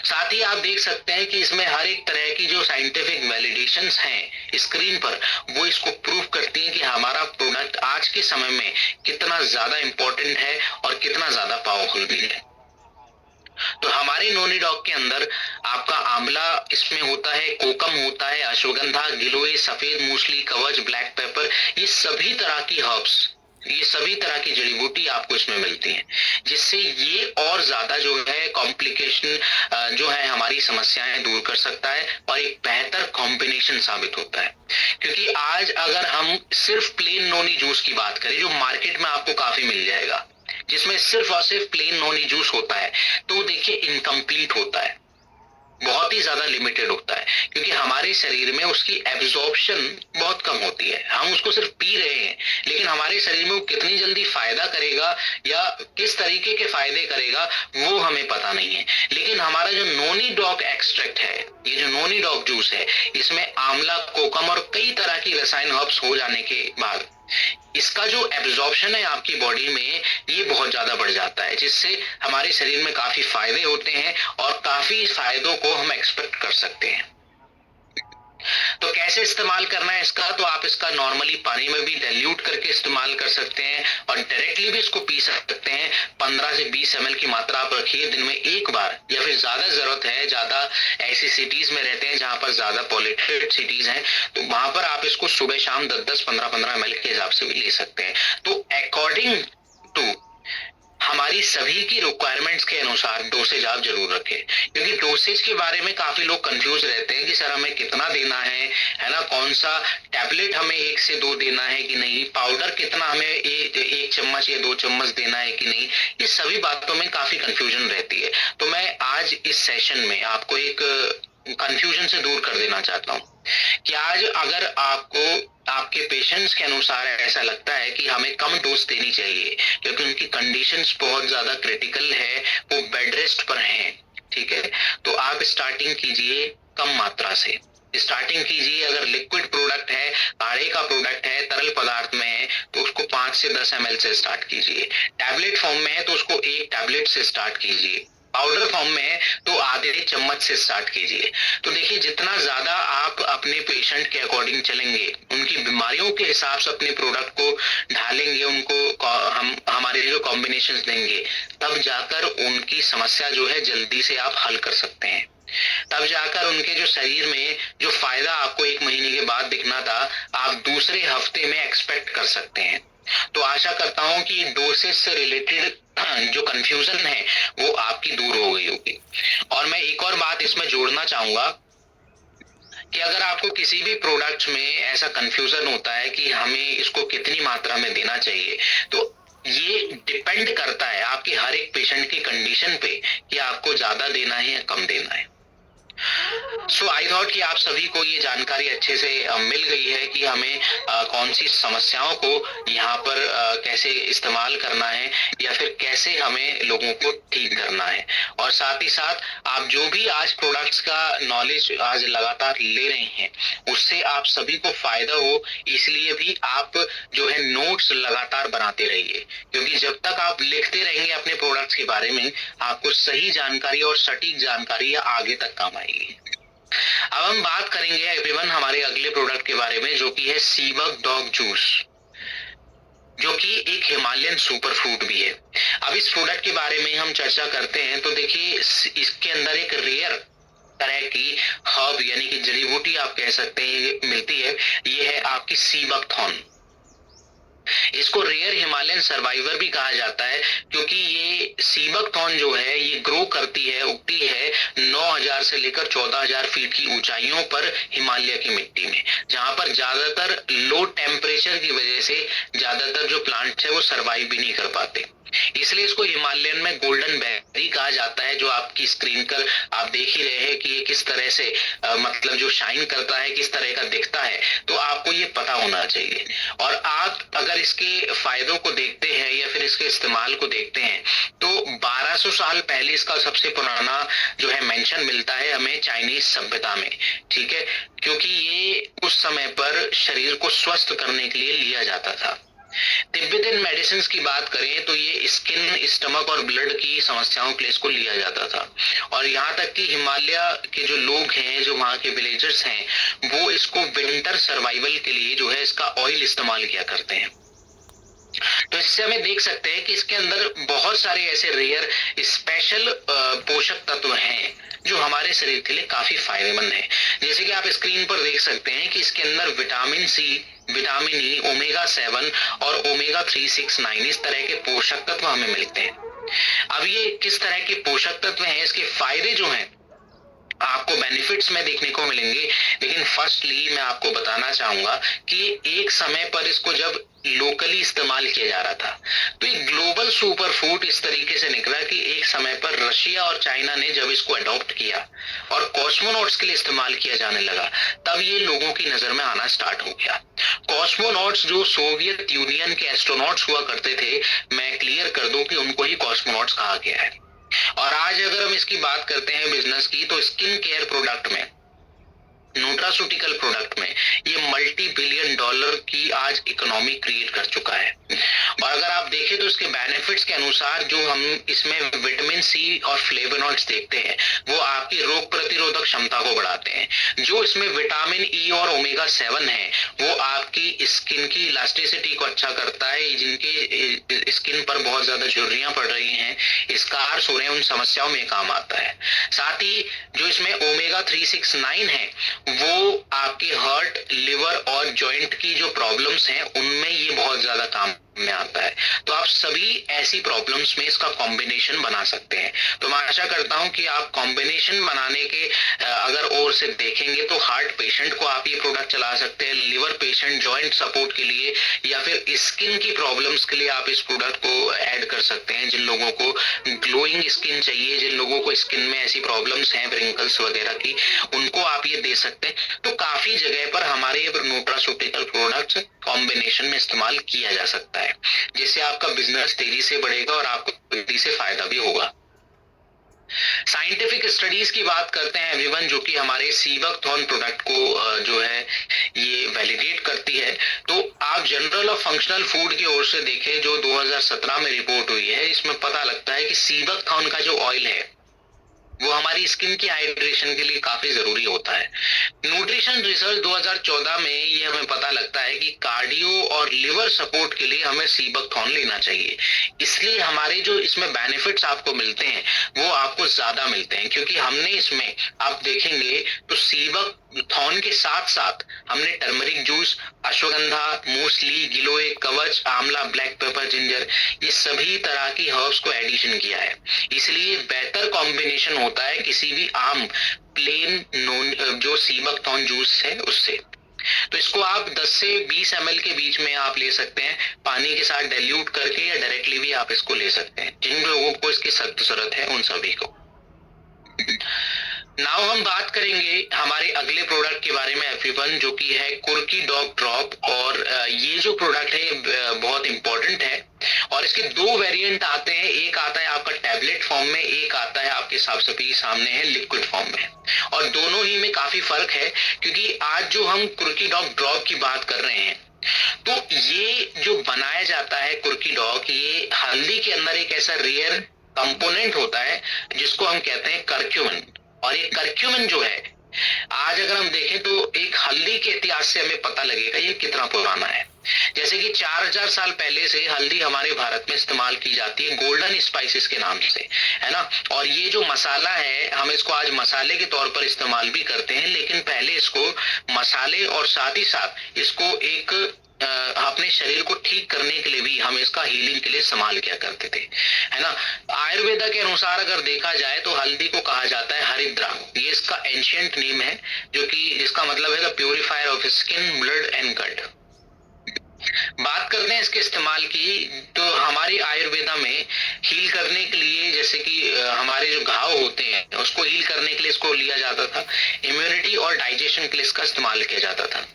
साथ ही आप देख सकते हैं कि इसमें हर एक तरह की जो साइंटिफिक वैलिडेशंस हैं स्क्रीन पर, वो इसको प्रूव करती हैं कि हमारा प्रोडक्ट आज के समय में कितना ज्यादा इंपॉर्टेंट है और कितना ज्यादा पावरफुल भी है। तो हमारे नोनी डॉग के अंदर आपका आंवला इसमें होता है, कोकम होता है, अश्वगंधा, गिलोय, सफेद मूसली, कवच, ब्लैक पेपर, ये सभी तरह की हर्ब्स ये सभी तरह की जड़ी बूटी आपको इसमें मिलती हैं, जिससे ये और ज्यादा जो है कॉम्प्लिकेशन जो है हमारी समस्याएं दूर कर सकता है और एक बेहतर कॉम्बिनेशन साबित होता है। क्योंकि आज अगर हम सिर्फ प्लेन नोनी जूस की बात करें, जो मार्केट में आपको काफी मिल जाएगा, जिसमें सिर्फ और सिर्फ प्लेन नोनी जूस होता है, तो देखिए इनकम्प्लीट होता है, बहुत ही ज्यादा लिमिटेड होता है, क्योंकि हमारे शरीर में उसकी एब्जॉर्प्शन बहुत कम होती है। हम उसको सिर्फ पी रहे हैं, लेकिन हमारे शरीर में वो कितनी जल्दी फायदा करेगा या किस तरीके के फायदे करेगा वो हमें पता नहीं है। लेकिन हमारा जो नोनी डॉग एक्सट्रैक्ट है, ये जो नोनी डॉग जूस है, इसमें आंवला, कोकम और कई तरह की रसायन हर्ब्स हो जाने के बाद इसका जो एब्जॉर्प्शन है आपकी बॉडी में, ये बहुत ज्यादा बढ़ जाता है, जिससे हमारे शरीर में काफी फायदे होते हैं और काफी फायदों को हम एक्सपेक्ट कर सकते हैं। तो कैसे इस्तेमाल करना है इसका, तो आप इसका नॉर्मली पानी में भी डाइल्यूट करके इस्तेमाल कर सकते हैं और डायरेक्टली भी इसको पी सकते हैं। 15 से 20 ml की मात्रा आप रखिए दिन में एक बार, या फिर ज्यादा जरूरत है, ज्यादा ऐसी सिटीज में रहते हैं जहां पर ज्यादा पॉल्यूटेड सिटीज हैं, तो वहां पर आप इसको सुबह शाम 10-10, 15-15 ml के हिसाब से भी ले सकते हैं। तो अकॉर्डिंग टू हमारी सभी की रिक्वायरमेंट्स के अनुसार डोसेज आप जरूर रखें, क्योंकि डोसेज के बारे में काफी लोग कंफ्यूज रहते हैं कि सर हमें कितना देना है ना, कौन सा टैबलेट हमें 1 से 2 देना है कि नहीं, पाउडर कितना हमें 1 चम्मच या 2 चम्मच देना है कि नहीं, ये सभी बातों में काफी कंफ्यूजन रहती है। तो मैं आज इस सेशन में आपको एक कंफ्यूजन से दूर कर देना चाहता हूँ कि आज अगर आपको आपके पेशेंट्स के अनुसार ऐसा लगता है कि हमें कम डोज देनी चाहिए, क्योंकि उनकी कंडीशंस बहुत ज्यादा क्रिटिकल है, वो बेड रेस्ट पर हैं, ठीक है, तो आप स्टार्टिंग कीजिए कम मात्रा से। स्टार्टिंग कीजिए, अगर लिक्विड प्रोडक्ट है, काढ़े का प्रोडक्ट है, तरल पदार्थ में है, तो उसको 5 से 10 ml से स्टार्ट कीजिए। टैबलेट फॉर्म में है तो उसको 1 टैबलेट से स्टार्ट कीजिए। पाउडर फॉर्म में है तो आधे चम्मच से स्टार्ट कीजिए। तो देखिए, जितना ज्यादा आप अपने पेशेंट के अकॉर्डिंग चलेंगे, उनकी बीमारियों के हिसाब से अपने प्रोडक्ट को ढालेंगे, उनको हम हमारे जो कॉम्बिनेशंस देंगे, तब जाकर उनकी समस्या जो है जल्दी से आप हल कर सकते हैं। तब जाकर उनके जो शरीर में जो फायदा आपको 1 महीने के बाद दिखना था, आप दूसरे हफ्ते में एक्सपेक्ट कर सकते हैं। तो आशा करता हूं कि डोसेज से रिलेटेड जो कंफ्यूजन है वो आपकी दूर हो गई होगी। और मैं एक और बात इसमें जोड़ना चाहूंगा कि अगर आपको किसी भी प्रोडक्ट में ऐसा कंफ्यूजन होता है कि हमें इसको कितनी मात्रा में देना चाहिए, तो ये डिपेंड करता है आपके हर एक पेशेंट की कंडीशन पे कि आपको ज्यादा देना है या कम देना है। सो आई थॉट कि आप सभी को ये जानकारी अच्छे से मिल गई है कि हमें कौन सी समस्याओं को यहाँ पर कैसे इस्तेमाल करना है, या फिर कैसे हमें लोगों को ठीक करना है। और साथ ही साथ आप जो भी आज प्रोडक्ट्स का नॉलेज आज लगातार ले रहे हैं, उससे आप सभी को फायदा हो, इसलिए भी आप जो है नोट्स लगातार बनाते रहिए, क्योंकि जब तक आप लिखते रहेंगे अपने प्रोडक्ट्स के बारे में, आपको सही जानकारी और सटीक जानकारी आगे तक काम आएगी। अब हम बात करेंगे एवरीवन हमारे अगले प्रोडक्ट के बारे में, जो कि है सीबक डॉग जूस, जो कि एक हिमालयन सुपर फूड भी है। अब इस प्रोडक्ट के बारे में हम चर्चा करते हैं तो देखिए, इसके अंदर एक रेयर तरह की हर्ब यानी कि जड़ी बूटी आप कह सकते हैं मिलती है। ये है आपकी सीबक थॉर्न। इसको रेयर हिमालयन सर्वाइवर भी कहा जाता है, क्योंकि ये सीबक थॉर्न जो है ये ग्रो करती है, उगती है 9000 से लेकर 14000 फीट की ऊंचाइयों पर हिमालय की मिट्टी में, जहां पर ज्यादातर लो टेम्परेचर की वजह से ज्यादातर जो प्लांट्स है वो सर्वाइव भी नहीं कर पाते। इसलिए इसको हिमालयन में गोल्डन बेरी कहा जाता है, जो आपकी स्क्रीन पर आप देख ही रहे हैं कि ये किस तरह से मतलब जो शाइन करता है, किस तरह का दिखता है, तो आपको ये पता होना चाहिए। और आप अगर इसके फायदों को देखते हैं या फिर इसके इस्तेमाल को देखते हैं, तो 1200 साल पहले इसका सबसे पुराना जो है मेंशन मिलता है हमें चाइनीज सभ्यता में, ठीक है, क्योंकि ये उस समय पर शरीर को स्वस्थ करने के लिए लिया जाता था। तिब्बतन मेडिसिन की बात करें तो ये स्किन, स्टमक और ब्लड की समस्याओं के लिए इसको लिया जाता था। और यहाँ तक कि हिमालय के जो लोग हैं, जो वहाँ के विलेजर्स हैं, वो इसको विंटर सर्वाइवल के लिए जो है इसका ऑयल इस्तेमाल किया करते हैं। तो इससे हमें देख सकते हैं कि इसके अंदर बहुत सारे ऐसे रेयर स्पेशल पोषक तत्व हैं जो हमारे शरीर के लिए काफी फायदेमंद है। जैसे कि आप स्क्रीन पर देख सकते हैं कि इसके अंदर vitamin C, vitamin E, omega 7 और ओमेगा 369 इस तरह के पोषक तत्व हमें मिलते हैं। अब ये किस तरह के पोषक तत्व हैं, इसके फायदे जो हैं आपको बेनिफिट्स में देखने को मिलेंगे। लेकिन फर्स्टली मैं आपको बताना चाहूंगा कि एक समय पर इसको जब लोकली इस्तेमाल किया जा रहा था तो एक ग्लोबल सुपर फूड इस तरीके से निकला कि एक समय पर रशिया और चाइना ने जब इसको अडॉप्ट किया और कॉस्मोनॉट्स के लिए इस्तेमाल किया जाने लगा, तब ये लोगों की नजर में आना स्टार्ट हो गया। कॉस्मोनॉट्स जो सोवियत यूनियन के एस्ट्रोनॉट्स हुआ करते थे, मैं क्लियर कर दूं कि उनको ही कॉस्मोनॉट्स कहा गया है। और आज अगर हम इसकी बात करते हैं बिजनेस की, तो स्किन केयर प्रोडक्ट में, न्यूट्रास्यूटिकल प्रोडक्ट में ये मल्टी बिलियन डॉलर की आज इकोनॉमी क्रिएट कर चुका है। और अगर आप देखें तो इसके बेनिफिट्स के अनुसार जो हम इसमें विटामिन सी और फ्लेवोनॉइड्स देखते हैं वो आपकी रोग प्रतिरोधक क्षमता को बढ़ाते हैं। जो इसमें विटामिन ई और ओमेगा 7 है वो आपकी स्किन की इलास्टिसिटी को अच्छा करता है। जिनके स्किन पर बहुत ज्यादा झुर्रियां पड़ रही हैं, स्कार्स हो रहे हैं, उन समस्याओं में काम आता है। साथ ही जो इसमें ओमेगा 369 है वो आपके हार्ट, लिवर और जॉइंट की जो प्रॉब्लम्स हैं उनमें ये बहुत ज्यादा काम में आता है। तो आप सभी ऐसी प्रॉब्लम्स में इसका कॉम्बिनेशन बना सकते हैं। तो मैं आशा करता हूं कि आप कॉम्बिनेशन बनाने के अगर और से देखेंगे तो हार्ट पेशेंट को आप ये प्रोडक्ट चला सकते हैं, लिवर पेशेंट जॉइंट सपोर्ट के लिए या फिर स्किन की प्रॉब्लम्स के लिए आप इस प्रोडक्ट को ऐड कर सकते हैं। जिन लोगों को ग्लोइंग स्किन चाहिए, जिन लोगों को स्किन में ऐसी प्रॉब्लम्स हैं रिंकल्स वगैरह की, उनको आप ये दे सकते हैं। तो काफी जगह पर हमारे न्यूट्रास्यूटिकल प्रोडक्ट्स कॉम्बिनेशन में इस्तेमाल किया जा सकता है, जिससे आपका बिजनेस तेजी से बढ़ेगा और आपको तेजी से फायदा भी होगा। साइंटिफिक स्टडीज की बात करते हैं एवरीवन, जो कि हमारे सीबकथॉर्न प्रोडक्ट को जो है ये वैलिडेट करती है। तो आप जनरल और फंक्शनल फूड की ओर से देखें जो 2017 में रिपोर्ट हुई है, इसमें पता लगता है कि सीबकथॉर्न का जो ऑयल है वो हमारी स्किन की हाइड्रेशन के लिए काफी जरूरी होता है। न्यूट्रिशन रिसर्च 2014 में ये हमें पता लगता है कि कार्डियो और लिवर सपोर्ट के लिए हमें सीबकथॉर्न लेना चाहिए। इसलिए हमारे जो इसमें बेनिफिट्स आपको मिलते हैं वो आपको ज्यादा मिलते हैं, क्योंकि हमने इसमें आप देखेंगे तो सीबकथॉर्न के साथ साथ हमने टर्मरिक जूस, अश्वगंधा, मूसली, गिलोय, कवच, आंवला, ब्लैक पेपर, जिंजर, ये सभी तरह की हर्ब्स को एडिशन किया है। इसलिए बेहतर कॉम्बिनेशन होता है किसी भी आम प्लेन नॉन जो सीबकथॉर्न जूस है उससे। तो इसको आप 10 से 20 ml के बीच में आप ले सकते हैं, पानी के साथ डाइल्यूट करके, या डायरेक्टली भी आप इसको ले सकते हैं। जिन लोगों को इसकी सख्त जरूरत है उन सभी को। नाउ हम बात करेंगे हमारे अगले प्रोडक्ट के बारे में एवरीवन, जो कि है कुर्की डॉग ड्रॉप। और ये जो प्रोडक्ट है बहुत इंपॉर्टेंट है और इसके दो वेरिएंट आते हैं। एक आता है आपका टैबलेट फॉर्म में, एक आता है आपके सभी सामने है लिक्विड फॉर्म में। और दोनों ही में काफी फर्क है, क्योंकि आज जो हम कुर्की डॉग ड्रॉप की बात कर रहे हैं तो ये जो बनाया जाता है कुर्की डॉग, ये हल्दी के अंदर एक ऐसा रेयर कंपोनेंट होता है जिसको हम कहते हैं करक्यूमिन। और ये करक्यूमिन जो है, आज अगर हम देखें तो एक हल्दी के इतिहास से हमें पता लगेगा ये कितना पुराना है। जैसे कि 4000 साल पहले से हल्दी हमारे भारत में इस्तेमाल की जाती है गोल्डन स्पाइसेस के नाम से, है ना। और ये जो मसाला है हम इसको आज मसाले के तौर पर इस्तेमाल भी करते हैं, लेकिन पहले इसको मसाले और साथ ही साथ इसको एक अपने शरीर को ठीक करने के लिए भी हम इसका हीलिंग के लिए इस्तेमाल किया करते थे, है ना। आयुर्वेदा के अनुसार अगर देखा जाए तो हल्दी को कहा जाता है हरिद्रा। ये इसका एंशियंट नेम है, जो कि जिसका मतलब है the purifier of skin, blood and gut. बात करते हैं इसके इस्तेमाल की, तो हमारी आयुर्वेदा में हील करने के लिए, जैसे कि हमारे जो घाव होते हैं उसको हील करने के लिए इसको लिया जाता था। इम्यूनिटी और डाइजेशन के लिए इसका इस्तेमाल किया जाता था।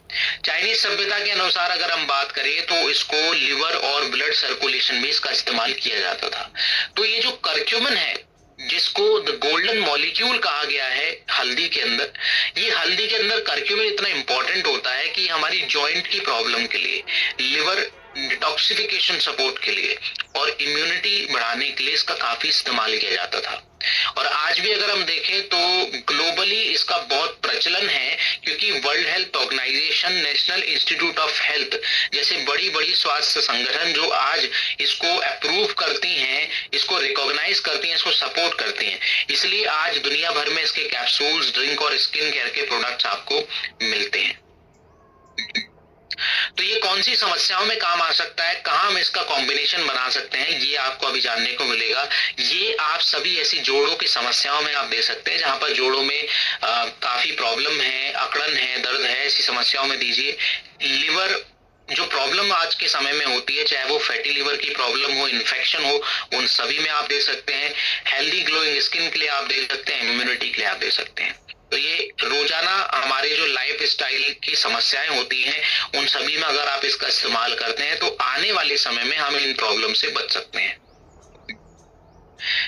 चाइनीज सभ्यता के अनुसार अगर हम बात करें तो इसको लिवर और ब्लड सर्कुलेशन में इसका इस्तेमाल किया जाता था। तो ये जो करक्यूमिन है, जिसको द गोल्डन मॉलिक्यूल कहा गया है हल्दी के अंदर, ये हल्दी के अंदर करक्यूमिन इतना इंपॉर्टेंट होता है कि हमारी जॉइंट की प्रॉब्लम के लिए, लिवर डिटॉक्सिफिकेशन सपोर्ट के लिए और इम्यूनिटी बढ़ाने के लिए इसका काफी इस्तेमाल किया जाता था। और आज भी अगर हम देखें तो ग्लोबली इसका बहुत प्रचलन है, क्योंकि World Health Organization, National Institute of Health जैसे बड़ी बड़ी स्वास्थ्य संगठन जो आज इसको अप्रूव करती हैं, इसको रिकॉग्नाइज करती हैं, इसको सपोर्ट करती हैं, इसलिए आज दुनिया भर में इसके कैप्सूल्स, ड्रिंक और स्किन केयर के प्रोडक्ट्स आपको मिलते हैं। तो ये कौन सी समस्याओं में काम आ सकता है, कहाँ हम इसका कॉम्बिनेशन बना सकते हैं, ये आपको अभी जानने को मिलेगा। ये आप सभी ऐसी जोड़ों की समस्याओं में आप दे सकते हैं जहां पर जोड़ों में काफी प्रॉब्लम है, अकड़न है, दर्द है, ऐसी समस्याओं में दीजिए। लिवर जो प्रॉब्लम आज के समय में होती है, चाहे वो फैटी लिवर की प्रॉब्लम हो, इन्फेक्शन हो, उन सभी में आप दे सकते हैं। हेल्दी ग्लोइंग स्किन के लिए आप दे सकते हैं, इम्यूनिटी के लिए आप दे सकते हैं। तो ये रोजाना हमारे जो लाइफ स्टाइल की समस्याएं होती हैं, उन सभी में अगर आप इसका इस्तेमाल करते हैं तो आने वाले समय में हम इन प्रॉब्लम से बच सकते हैं।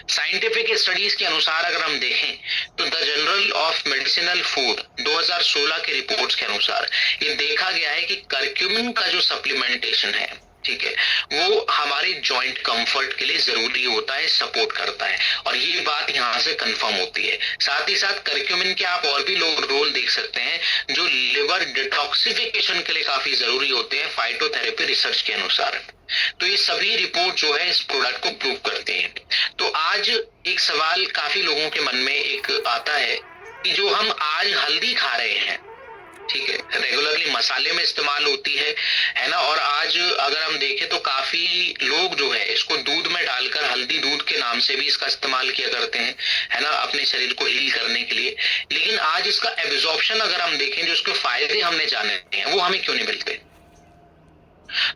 साइंटिफिक स्टडीज के अनुसार अगर हम देखें तो the Journal of medicinal food 2016 के रिपोर्ट्स के अनुसार ये देखा गया है कि करक्यूमिन का जो सप्लीमेंटेशन है, ठीक है, वो हमारे जॉइंट कंफर्ट के लिए जरूरी होता है, सपोर्ट करता है, और ये बात यहाँ से कंफर्म होती है। साथ ही साथ करक्यूमिन के आप और भी लोग रोल देख सकते हैं जो लिवर डिटॉक्सिफिकेशन के लिए काफी जरूरी होते हैं, फाइटोथेरेपी रिसर्च के अनुसार। तो ये सभी रिपोर्ट जो है इस प्रोडक्ट को प्रूव करते हैं। तो आज एक सवाल काफी लोगों के मन में एक आता है कि जो हम आज हल्दी खा रहे हैं, ठीक है, रेगुलरली मसाले में इस्तेमाल होती है ना, और आज अगर हम देखें तो काफी लोग जो है इसको दूध में डालकर हल्दी दूध के नाम से भी इसका इस्तेमाल किया करते हैं, है ना, अपने शरीर को हील करने के लिए। लेकिन आज इसका एब्जॉर्प्शन अगर हम देखें, जो इसके फायदे हमने जाने हैं, वो हमें क्यों नहीं मिलते?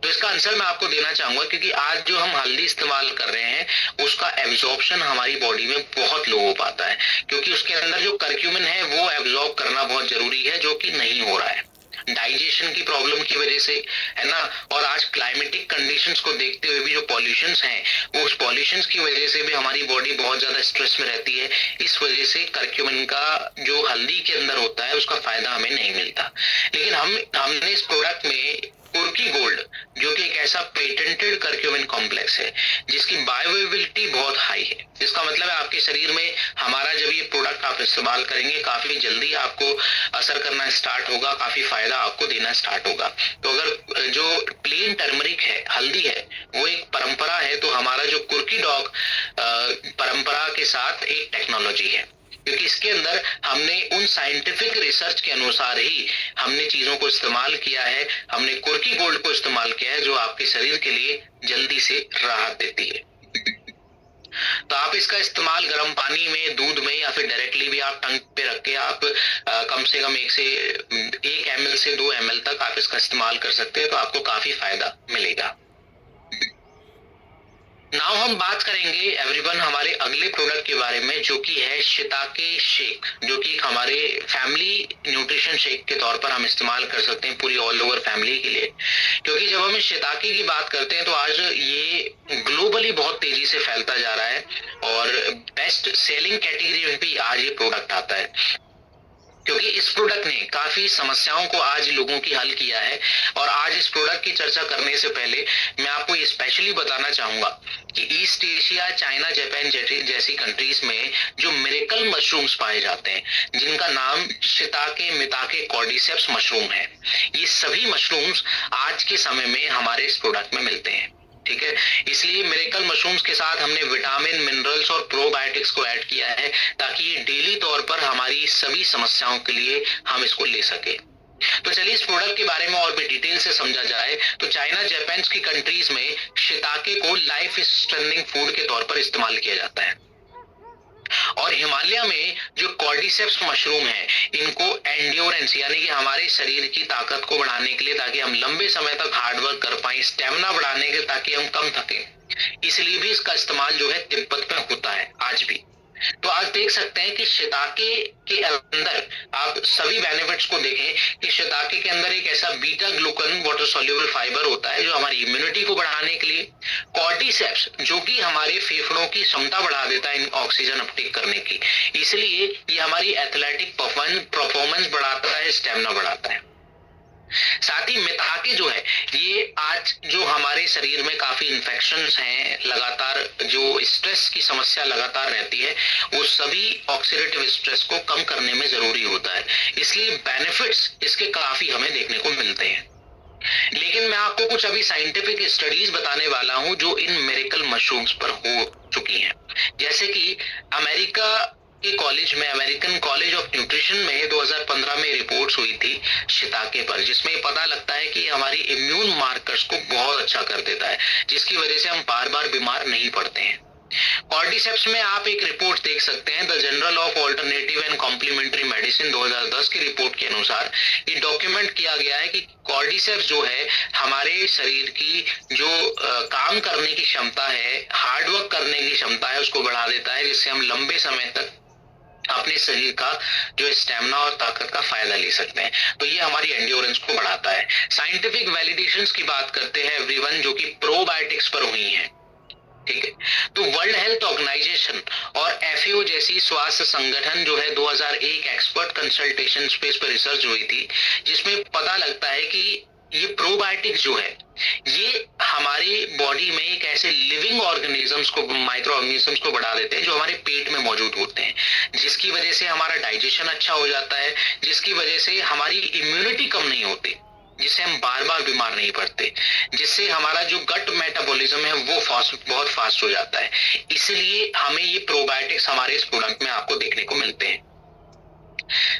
तो इसका आंसर मैं आपको देना चाहूंगा, क्योंकि आज जो हम हल्दी इस्तेमाल कर रहे हैं उसका एब्जॉर्प्शन हमारी बॉडी में बहुत लो हो पाता है, क्योंकि उसके अंदर जो करक्यूमिन है वो एब्जॉर्ब करना बहुत जरूरी है, जो कि नहीं हो रहा है डाइजेशन की प्रॉब्लम की वजह से, है ना। और आज क्लाइमेटिक कंडीशंस को देखते हुए भी जो पॉल्यूशंस हैं, वो उस पॉल्यूशंस की वजह से भी हमारी बॉडी बहुत ज्यादा स्ट्रेस में रहती है। इस वजह से करक्यूमिन का जो हल्दी के अंदर होता है उसका फायदा हमें नहीं मिलता। लेकिन हमने इस प्रोडक्ट में कुर्की गोल्ड, जो कि एक ऐसा पेटेंटेड करक्यूमिन कॉम्प्लेक्स है जिसकी बायोअवेलेबिलिटी बहुत हाई है, जिसका मतलब है आपके शरीर में हमारा जब ये प्रोडक्ट आप इस्तेमाल करेंगे काफी जल्दी आपको असर करना स्टार्ट होगा, काफी फायदा आपको देना स्टार्ट होगा। तो अगर जो प्लेन टर्मरिक है, हल्दी है, वो एक परंपरा है, तो हमारा जो कुर्की डॉग परंपरा के साथ एक टेक्नोलॉजी है, क्योंकि इसके अंदर हमने उन साइंटिफिक रिसर्च के अनुसार ही हमने चीजों को इस्तेमाल किया है, हमने कुर्की गोल्ड को इस्तेमाल किया है, जो आपके शरीर के लिए जल्दी से राहत देती है। तो आप इसका इस्तेमाल गर्म पानी में, दूध में, या फिर डायरेक्टली भी आप टंग पे रख के आप कम से कम 1 ml से 2 ml तक आप इसका इस्तेमाल कर सकते हैं, तो आपको काफी फायदा मिलेगा। नाउ हम बात करेंगे एवरीवन हमारे अगले प्रोडक्ट के बारे में, जो कि है शिताके शेक, जो कि हमारे फैमिली न्यूट्रिशन शेक के तौर पर हम इस्तेमाल कर सकते हैं पूरी ऑल ओवर फैमिली के लिए। क्योंकि जब हम शिताके की बात करते हैं तो आज ये ग्लोबली बहुत तेजी से फैलता जा रहा है, और बेस्ट सेलिंग कैटेगरी में भी आज ये प्रोडक्ट आता है, क्योंकि इस प्रोडक्ट ने काफी समस्याओं को आज लोगों की हल किया है। और आज इस प्रोडक्ट की चर्चा करने से पहले मैं आपको स्पेशली बताना चाहूंगा कि ईस्ट एशिया, चाइना, जापान जैसी कंट्रीज में जो मिरेकल मशरूम्स पाए जाते हैं, जिनका नाम शिताके, मिताके, कॉर्डिसेप्स मशरूम है, ये सभी मशरूम्स आज के समय में हमारे इस प्रोडक्ट में मिलते हैं, ठीक है। इसलिए मिरेकल मशरूम्स के साथ हमने विटामिन, मिनरल्स और प्रोबायोटिक्स को ऐड किया है, ताकि ये डेली तौर पर हमारी सभी समस्याओं के लिए हम इसको ले सके। तो चलिए इस प्रोडक्ट के बारे में और भी डिटेल से समझा जाए। तो चाइना, जापान की कंट्रीज में शिताके को लाइफ स्ट्रेंथनिंग फूड के तौर पर इस्तेमाल किया जाता है, और हिमालय में जो कॉर्डिसेप्स मशरूम है, इनको एंड्योरेंस यानी कि हमारे शरीर की ताकत को बढ़ाने के लिए, ताकि हम लंबे समय तक हार्डवर्क कर पाए, स्टेमिना बढ़ाने के, ताकि हम कम थके, इसलिए भी इसका इस्तेमाल जो है तिब्बत में होता है आज भी। तो आज देख सकते हैं कि शिताके के अंदर आप सभी बेनिफिट्स को देखें कि शिताके के अंदर एक ऐसा beta glucan water soluble fibre होता है जो हमारी इम्यूनिटी को बढ़ाने के लिए, कॉर्डिसेप्स जो कि हमारे फेफड़ों की क्षमता बढ़ा देता है ऑक्सीजन अपटेक करने की, इसलिए ये हमारी एथलेटिक परफॉर्मेंस बढ़ाता है, स्टेमिना बढ़ाता है। साथ ही मेथाके जो है, ये आज जो हमारे शरीर में काफी इन्फेक्शंस हैं, लगातार जो स्ट्रेस की समस्या लगातार रहती है, वो सभी ऑक्सीडेटिव स्ट्रेस को कम करने में जरूरी होता है। इसलिए बेनिफिट्स इसके काफी हमें देखने को मिलते हैं। लेकिन मैं आपको कुछ अभी साइंटिफिक स्टडीज बताने वाला हूं जो इन मिरेकल मशरूम्स पर हो चुकी हैं। जैसे कि अमेरिका के कॉलेज में, अमेरिकन कॉलेज ऑफ न्यूट्रिशन में 2015 में रिपोर्ट्स हुई थी शिताके पर, जिसमें पता लगता है कि हमारी इम्यून मार्कर्स को बहुत अच्छा कर देता है, जिसकी वजह से हम बार बार बीमार नहीं पड़ते हैं। कॉर्डिसेप्स में आप एक रिपोर्ट देख सकते हैं, the Journal of alternative and complementary Medicine 2010 की रिपोर्ट के अनुसार ये डॉक्यूमेंट किया गया है कि कॉर्डिसेप्स जो है हमारे शरीर की जो काम करने की क्षमता है, हार्डवर्क करने की क्षमता है, उसको बढ़ा देता है, जिससे हम लंबे समय तक अपने शरीर का जो स्टेमिना और ताकत का फायदा ले सकते हैं। तो ये हमारी एंड्योरेंस को बढ़ाता है। साइंटिफिक वैलिडेशंस की बात करते हैं एवरीवन, जो कि प्रोबायोटिक्स पर हुई हैं। ठीक है, तो वर्ल्ड हेल्थ ऑर्गेनाइजेशन और एफएओ जैसी स्वास्थ्य संगठन जो है 2001 एक्सपर्ट कंसल्टेशन स्पेस पर रिसर्च हुई थी, जिसमें पता लगता है कि ये प्रोबायोटिक जो है ये हमारी बॉडी में एक ऐसे लिविंग ऑर्गेनिजम्स को, माइक्रो ऑर्गेनिजम्स को बढ़ा देते हैं जो हमारे पेट में मौजूद होते हैं, जिसकी वजह से हमारा डाइजेशन अच्छा हो जाता है, जिसकी वजह से हमारी इम्यूनिटी कम नहीं होती, जिससे हम बार बार बीमार नहीं पड़ते, जिससे हमारा जो गट मेटाबॉलिज्म है वो बहुत फास्ट हो जाता है। इसलिए हमें ये प्रोबायोटिक्स हमारे इस प्रोडक्ट में आपको देखने को मिलते हैं।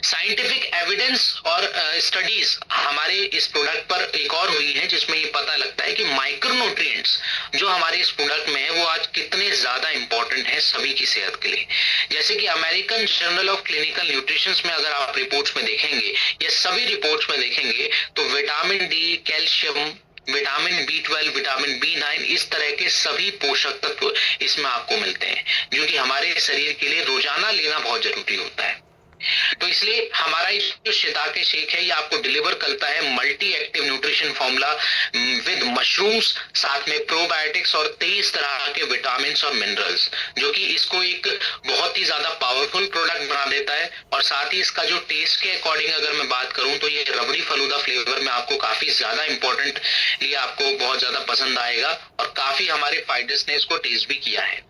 साइंटिफिक एविडेंस और स्टडीज हमारे इस प्रोडक्ट पर एक और हुई है, जिसमें ये पता लगता है कि माइक्रोन्यूट्रिएंट्स जो हमारे इस प्रोडक्ट में है वो आज कितने ज्यादा इंपॉर्टेंट है सभी की सेहत के लिए। जैसे कि American journal of clinical nutrition में अगर आप रिपोर्ट्स में देखेंगे या सभी रिपोर्ट्स में देखेंगे तो vitamin D, calcium, vitamin B12, vitamin B9, इस तरह के सभी पोषक तत्व इसमें आपको मिलते हैं, जो कि हमारे शरीर के लिए रोजाना लेना बहुत जरूरी होता है। तो इसलिए हमारा जो शिताके शेक है ये आपको डिलीवर करता है multi active nutrition formula with mushrooms, साथ में प्रोबायोटिक्स और 23 तरह के विटामिन और मिनरल्स, जो कि इसको एक बहुत ही ज्यादा पावरफुल प्रोडक्ट बना देता है। और साथ ही इसका जो टेस्ट के अकॉर्डिंग अगर मैं बात करूं तो ये रबड़ी फलूदा फ्लेवर में आपको काफी ज्यादा इंपॉर्टेंट, ये आपको बहुत ज्यादा पसंद आएगा और काफी हमारे फाइटर्स ने इसको टेस्ट भी किया है।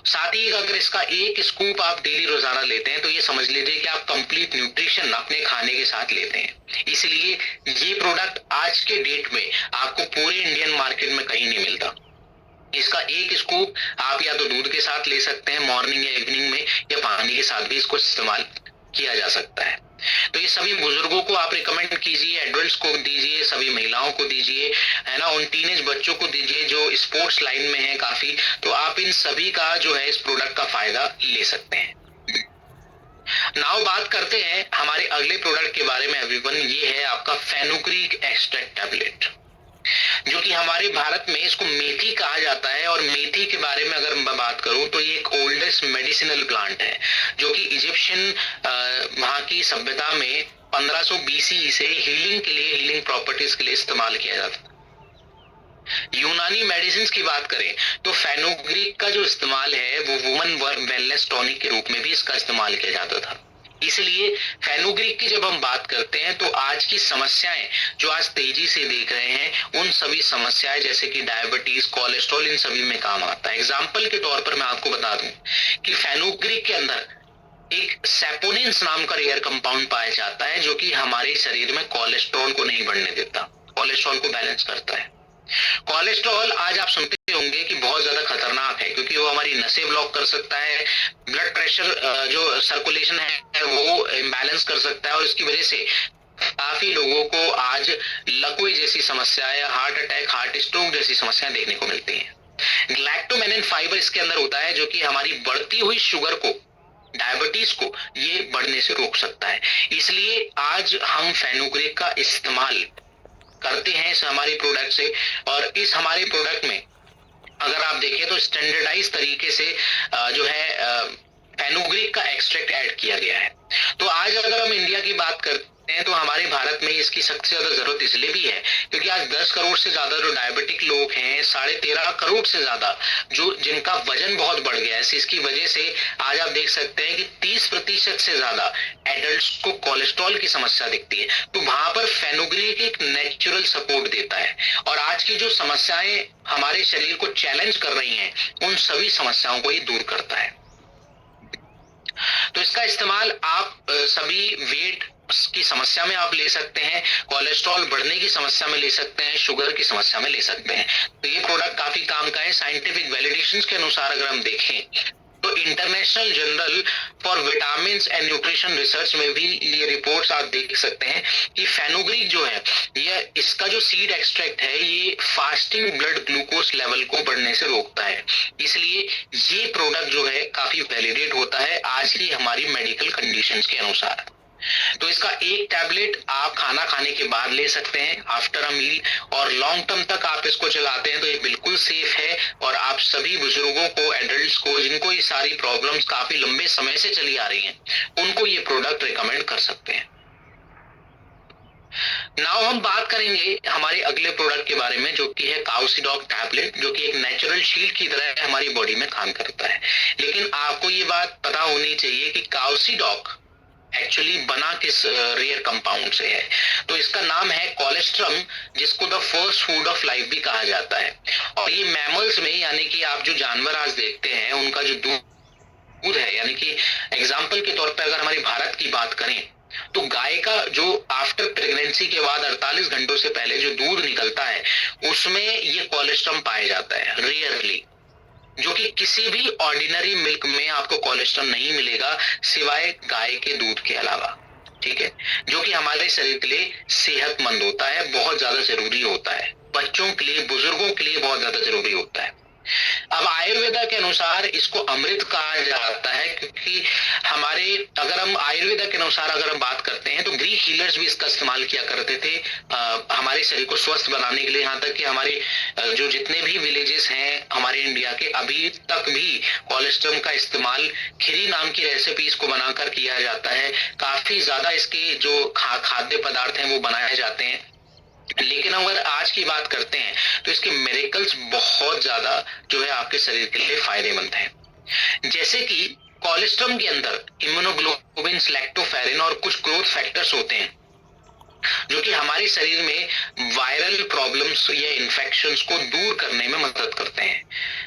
साथ ही अगर इसका एक स्कूप आप डेली रोजाना लेते हैं तो ये समझ लीजिए कि आप कंप्लीट न्यूट्रिशन अपने खाने के साथ लेते हैं। इसलिए ये प्रोडक्ट आज के डेट में आपको पूरे इंडियन मार्केट में कहीं नहीं मिलता। इसका एक स्कूप आप या तो दूध के साथ ले सकते हैं मॉर्निंग या इवनिंग में, या पानी के साथ भी इसको इस्तेमाल किया जा सकता है। तो ये सभी बुजुर्गों को आप रिकमेंड कीजिए, एडल्ट्स को दीजिए, सभी महिलाओं को दीजिए, है ना, उन टीनेज बच्चों को दीजिए जो स्पोर्ट्स लाइन में है काफी, तो आप इन सभी का जो है इस प्रोडक्ट का फायदा ले सकते हैं। नाउ बात करते हैं हमारे अगले प्रोडक्ट के बारे में एवरीवन, ये है आपका फेनुग्रीक एक्सट्रैक्ट टैबलेट, जो कि हमारे भारत में इसको मेथी कहा जाता है। और मेथी के बारे में अगर मैं बात करूं तो ये एक ओल्डेस्ट मेडिसिनल प्लांट है, जो कि इजिप्शियन वहां की सभ्यता में 1500 BC से हीलिंग के लिए, हीलिंग प्रॉपर्टीज के लिए इस्तेमाल किया जाता है। यूनानी मेडिसिन की बात करें तो फेनुग्रीक का जो इस्तेमाल है वो वुमन वेलनेस टॉनिक के रूप में भी इसका इस्तेमाल किया जाता था। इसलिए फेनुग्रीक की जब हम बात करते हैं तो आज की समस्याएं जो आज तेजी से देख रहे हैं, उन सभी समस्याएं जैसे कि डायबिटीज, कोलेस्ट्रॉल, इन सभी में काम आता है। एग्जाम्पल के तौर पर मैं आपको बता दूं कि फेनुग्रीक के अंदर एक सैपोनिन्स नाम का रेयर कंपाउंड पाया जाता है, जो कि हमारे शरीर में कोलेस्ट्रॉल को नहीं बढ़ने देता, कोलेस्ट्रॉल को बैलेंस करता है। कोलेस्ट्रॉल आज आप सुनते होंगे कि बहुत ज्यादा खतरनाक है, क्योंकि वो हमारी नसें ब्लॉक कर सकता है, ब्लड प्रेशर जो सर्कुलेशन है वो इम्बैलेंस कर सकता है, और इसकी वजह से काफी लोगों को आज लकवे जैसी समस्याएं, हार्ट अटैक, हार्ट स्ट्रोक जैसी समस्याएं देखने को मिलती हैं। लैक्टोमेनिन फाइबर इसके अंदर होता है, जो कि हमारी बढ़ती हुई शुगर को, डायबिटीज को ये बढ़ने से रोक सकता है। इसलिए आज हम फेनुग्रीक का इस्तेमाल करते हैं इस हमारे प्रोडक्ट से, और इस हमारे प्रोडक्ट में अगर आप देखें तो स्टैंडर्डाइज तरीके से जो है फेनुग्रीक का एक्सट्रैक्ट ऐड किया गया है। तो आज अगर हम इंडिया की बात करते देखते हैं तो हमारे भारत में इसकी सख्त से ज्यादा जरूरत इसलिए भी है क्योंकि आज 10 करोड़ से ज्यादा जो डायबिटिक लोग हैं, 13.5 करोड़ से ज्यादा जो जिनका वजन बहुत बढ़ गया है, इसकी वजह से आज आप देख सकते हैं कि 30% से ज्यादा एडल्ट्स को कोलेस्ट्रॉल की समस्या दिखती है। तो वहां पर फेनुग्रीक एक नेचुरल सपोर्ट देता है और आज की जो समस्याएं हमारे शरीर को चैलेंज कर रही हैं, उन सभी समस्याओं को ये दूर करता है। तो इसका इस्तेमाल आप सभी वेट की समस्या में आप ले सकते हैं, कोलेस्ट्रॉल बढ़ने की समस्या में ले सकते हैं, शुगर की समस्या में ले सकते हैं। तो ये प्रोडक्ट काफी काम का है। साइंटिफिक वैलिडेशंस के अनुसार अगर हम देखें तो international journal for vitamin and nutrition research में भी ये रिपोर्ट्स आप देख सकते हैं कि फेनुग्रीक जो है, ये इसका जो सीड एक्सट्रैक्ट है, ये फास्टिंग ब्लड ग्लूकोज लेवल को बढ़ने से रोकता है। इसलिए ये प्रोडक्ट जो है काफी वैलिडेट होता है आज की हमारी मेडिकल कंडीशंस के अनुसार। तो इसका एक टैबलेट आप खाना खाने के बाद ले सकते हैं, आफ्टर अ मील, और लॉन्ग टर्म तक आप इसको चलाते हैं तो ये बिल्कुल सेफ है और आप सभी बुजुर्गों को, एडल्ट्स को जिनको ये सारी प्रॉब्लम्स काफी लंबे समय से चली आ रही हैं, उनको ये प्रोडक्ट रिकमेंड कर सकते हैं। नाउ हम बात करेंगे हमारे अगले प्रोडक्ट के बारे में, जो कि है काउसीडॉक टैबलेट, जो कि एक नेचुरल शील्ड की तरह हमारी बॉडी में काम करता है। लेकिन आपको ये बात पता होनी चाहिए कि काउसीडॉक एक्चुअली बना किस रेयर कंपाउंड से है। तो इसका नाम है कोलेस्ट्रम, जिसको the first food of life भी कहा जाता है। और ये मैमल्स में, यानी कि आप जो जानवर आज देखते हैं उनका जो दूध है, यानी कि एग्जाम्पल के तौर पे अगर हमारे भारत की बात करें तो गाय का जो आफ्टर प्रेगनेंसी के बाद 48 घंटों से पहले जो दूध निकलता है, उसमें ये कोलेस्ट्रम पाया जाता है रेयरली, जो कि किसी भी ऑर्डिनरी मिल्क में आपको कोलेस्ट्रॉल नहीं मिलेगा सिवाय गाय के दूध के अलावा। ठीक है, जो कि हमारे शरीर के लिए सेहतमंद होता है, बहुत ज्यादा जरूरी होता है, बच्चों के लिए, बुजुर्गों के लिए बहुत ज्यादा जरूरी होता है। अब आयुर्वेदा के अनुसार इसको अमृत कहा जाता है क्योंकि हमारे, अगर हम आयुर्वेदा के अनुसार अगर हम बात करते हैं तो ग्रीक हीलर्स भी इसका इस्तेमाल किया करते थे हमारे शरीर को स्वस्थ बनाने के लिए। यहाँ तक कि हमारे जो जितने भी विलेजेस हैं हमारे इंडिया के, अभी तक भी कोलेस्ट्रम का इस्तेमाल खिरी नाम की रेसिपीज को बनाकर किया जाता है। काफी ज्यादा इसके जो खाद्य पदार्थ हैं वो बनाए जाते हैं। लेकिन अगर आज की बात करते हैं तो इसके मिरेकल्स बहुत ज्यादा जो है आपके शरीर के लिए फायदेमंद हैं। जैसे कि कोलेस्ट्रम के अंदर इम्यूनोग्लोबिन, लैक्टोफेरिन और कुछ ग्रोथ फैक्टर्स होते हैं जो कि हमारे शरीर में वायरल प्रॉब्लम्स या इन्फेक्शंस को दूर करने में मदद करते हैं।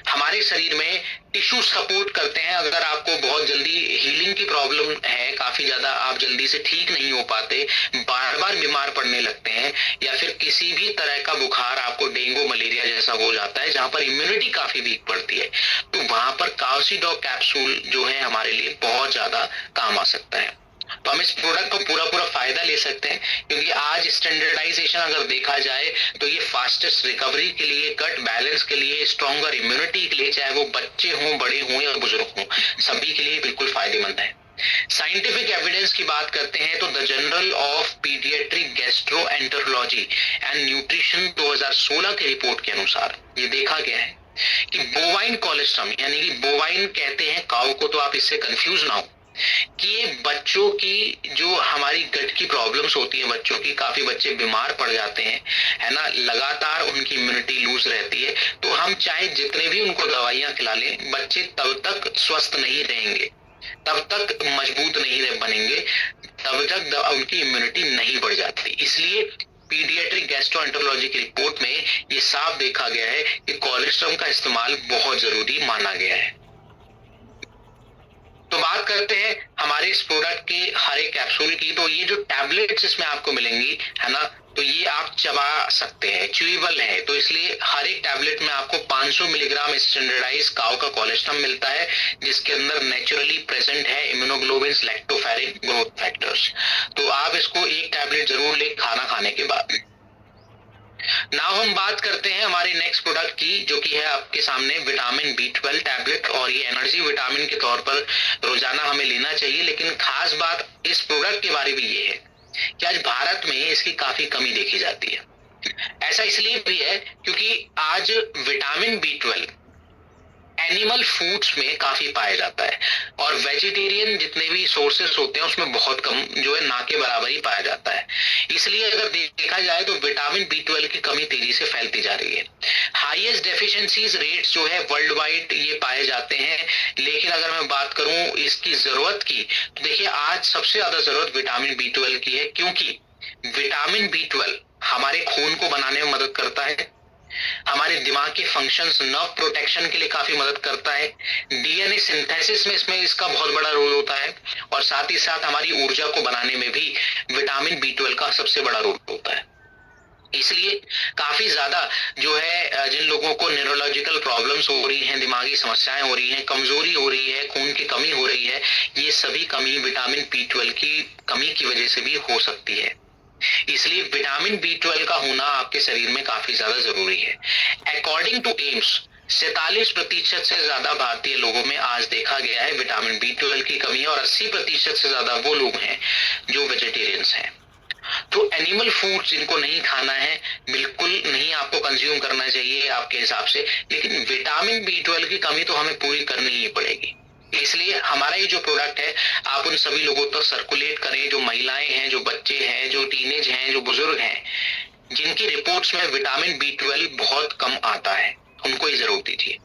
हमारे शरीर में टिश्यू सपोर्ट करते हैं। अगर आपको बहुत जल्दी हीलिंग की प्रॉब्लम है, काफी ज्यादा आप जल्दी से ठीक नहीं हो पाते, बार बार बीमार पड़ने लगते हैं, या फिर किसी भी तरह का बुखार आपको डेंगू मलेरिया जैसा हो जाता है जहां पर इम्यूनिटी काफी वीक पड़ती है, तो वहां पर काउसीडॉक कैप्सूल जो है हमारे लिए बहुत ज्यादा काम आ सकता है। तो हम इस प्रोडक्ट का पूरा फायदा ले सकते हैं क्योंकि आज स्टैंडर्डाइजेशन अगर देखा जाए तो ये फास्टेस्ट रिकवरी के लिए, गट बैलेंस के लिए, स्ट्रॉन्गर इम्यूनिटी के लिए, चाहे वो बच्चे हों, बड़े हों या बुजुर्ग हों, सभी के लिए बिल्कुल फायदेमंद है। साइंटिफिक एविडेंस की बात करते हैं तो the Journal of paediatric gastroenterology and nutrition 2016 के रिपोर्ट के अनुसार ये देखा गया है कि बोवाइन कोलेस्ट्रम, यानी कि बोवाइन कहते हैं काऊ को, तो आप इससे कंफ्यूज ना हो, कि ये बच्चों की जो हमारी गट की प्रॉब्लम्स होती है, बच्चों की, काफी बच्चे बीमार पड़ जाते हैं, है ना, लगातार उनकी इम्यूनिटी लूज रहती है, तो हम चाहे जितने भी उनको दवाइयां खिला लें, बच्चे तब तक स्वस्थ नहीं रहेंगे, तब तक मजबूत नहीं बनेंगे, तब तक उनकी इम्यूनिटी नहीं बढ़ जाती। इसलिए पीडियाट्रिक गैस्ट्रोएंटेरोलॉजी की रिपोर्ट में ये साफ देखा गया है कि कोलेस्ट्रॉल का इस्तेमाल बहुत जरूरी माना गया है। तो बात करते हैं हमारे इस प्रोडक्ट के हर एक कैप्सूल की। तो ये जो टैबलेट्स इसमें आपको मिलेंगी, है ना, तो ये आप चबा सकते हैं, च्यूएबल है, तो इसलिए हर एक टैबलेट में आपको 500 मिलीग्राम स्टैंडर्डाइज काऊ का कोलेस्ट्रॉल मिलता है, जिसके अंदर नेचुरली प्रेजेंट है इम्यूनोग्लोबिन, लैक्टोफेरिन, ग्रोथ फैक्टर्स। तो आप इसको एक टैबलेट जरूर ले खाना खाने के बाद। नाउ हम बात करते हैं हमारे नेक्स्ट प्रोडक्ट की, जो कि है आपके सामने विटामिन B12 टैबलेट। और ये एनर्जी विटामिन के तौर पर रोजाना हमें लेना चाहिए। लेकिन खास बात इस प्रोडक्ट के बारे में ये है कि आज भारत में इसकी काफी कमी देखी जाती है। ऐसा इसलिए भी है क्योंकि आज विटामिन B12 एनिमल फूड्स में काफी पाया जाता है और वेजिटेरियन जितने भी सोर्सेस होते हैं उसमें बहुत कम, जो है ना के बराबर ही पाया जाता है। इसलिए अगर देखा जाए तो विटामिन B12 की कमी तेजी से फैलती जा रही है। हाईएस्ट डेफिशिएंसीज रेट्स जो है वर्ल्ड वाइड ये पाए जाते हैं, लेकिन अगर मैं बात करूं इसकी जरूरत की, तो देखिए आज सबसे ज्यादा जरूरत विटामिन B12 की है, क्योंकि विटामिन B12 हमारे खून को बनाने में मदद करता है, हमारे दिमाग के फंक्शंस, नर्व प्रोटेक्शन के लिए काफी मदद करता है, डीएनए सिंथेसिस में इसमें इसका बहुत बड़ा रोल होता है, और साथ ही साथ हमारी ऊर्जा को बनाने में भी विटामिन B12 का सबसे बड़ा रोल होता है। इसलिए काफी ज्यादा जो है जिन लोगों को न्यूरोलॉजिकल प्रॉब्लम्स हो रही हैं, दिमागी समस्याएं हो रही हैं, कमजोरी हो रही है, खून की कमी हो रही है, ये सभी कमी विटामिन B12 की कमी की वजह से भी हो सकती है। इसलिए विटामिन B12 का होना आपके शरीर में काफी ज्यादा जरूरी है। अकॉर्डिंग टू एम्स 47% से ज्यादा भारतीय लोगों में आज देखा गया है विटामिन B12 की कमी, और 80% से ज्यादा वो लोग हैं जो वेजिटेरियंस हैं। तो एनिमल फूड जिनको नहीं खाना है, बिल्कुल नहीं आपको कंज्यूम करना चाहिए आपके हिसाब से, लेकिन विटामिन B12 की कमी तो हमें पूरी करनी ही पड़ेगी। इसलिए हमारा ये जो प्रोडक्ट है आप उन सभी लोगों तक सर्कुलेट करें, जो महिलाएं हैं, जो बच्चे हैं, जो टीनेज हैं, जो बुजुर्ग हैं, जिनकी रिपोर्ट्स में विटामिन B12 बहुत कम आता है, उनको ही जरूर दीजिए।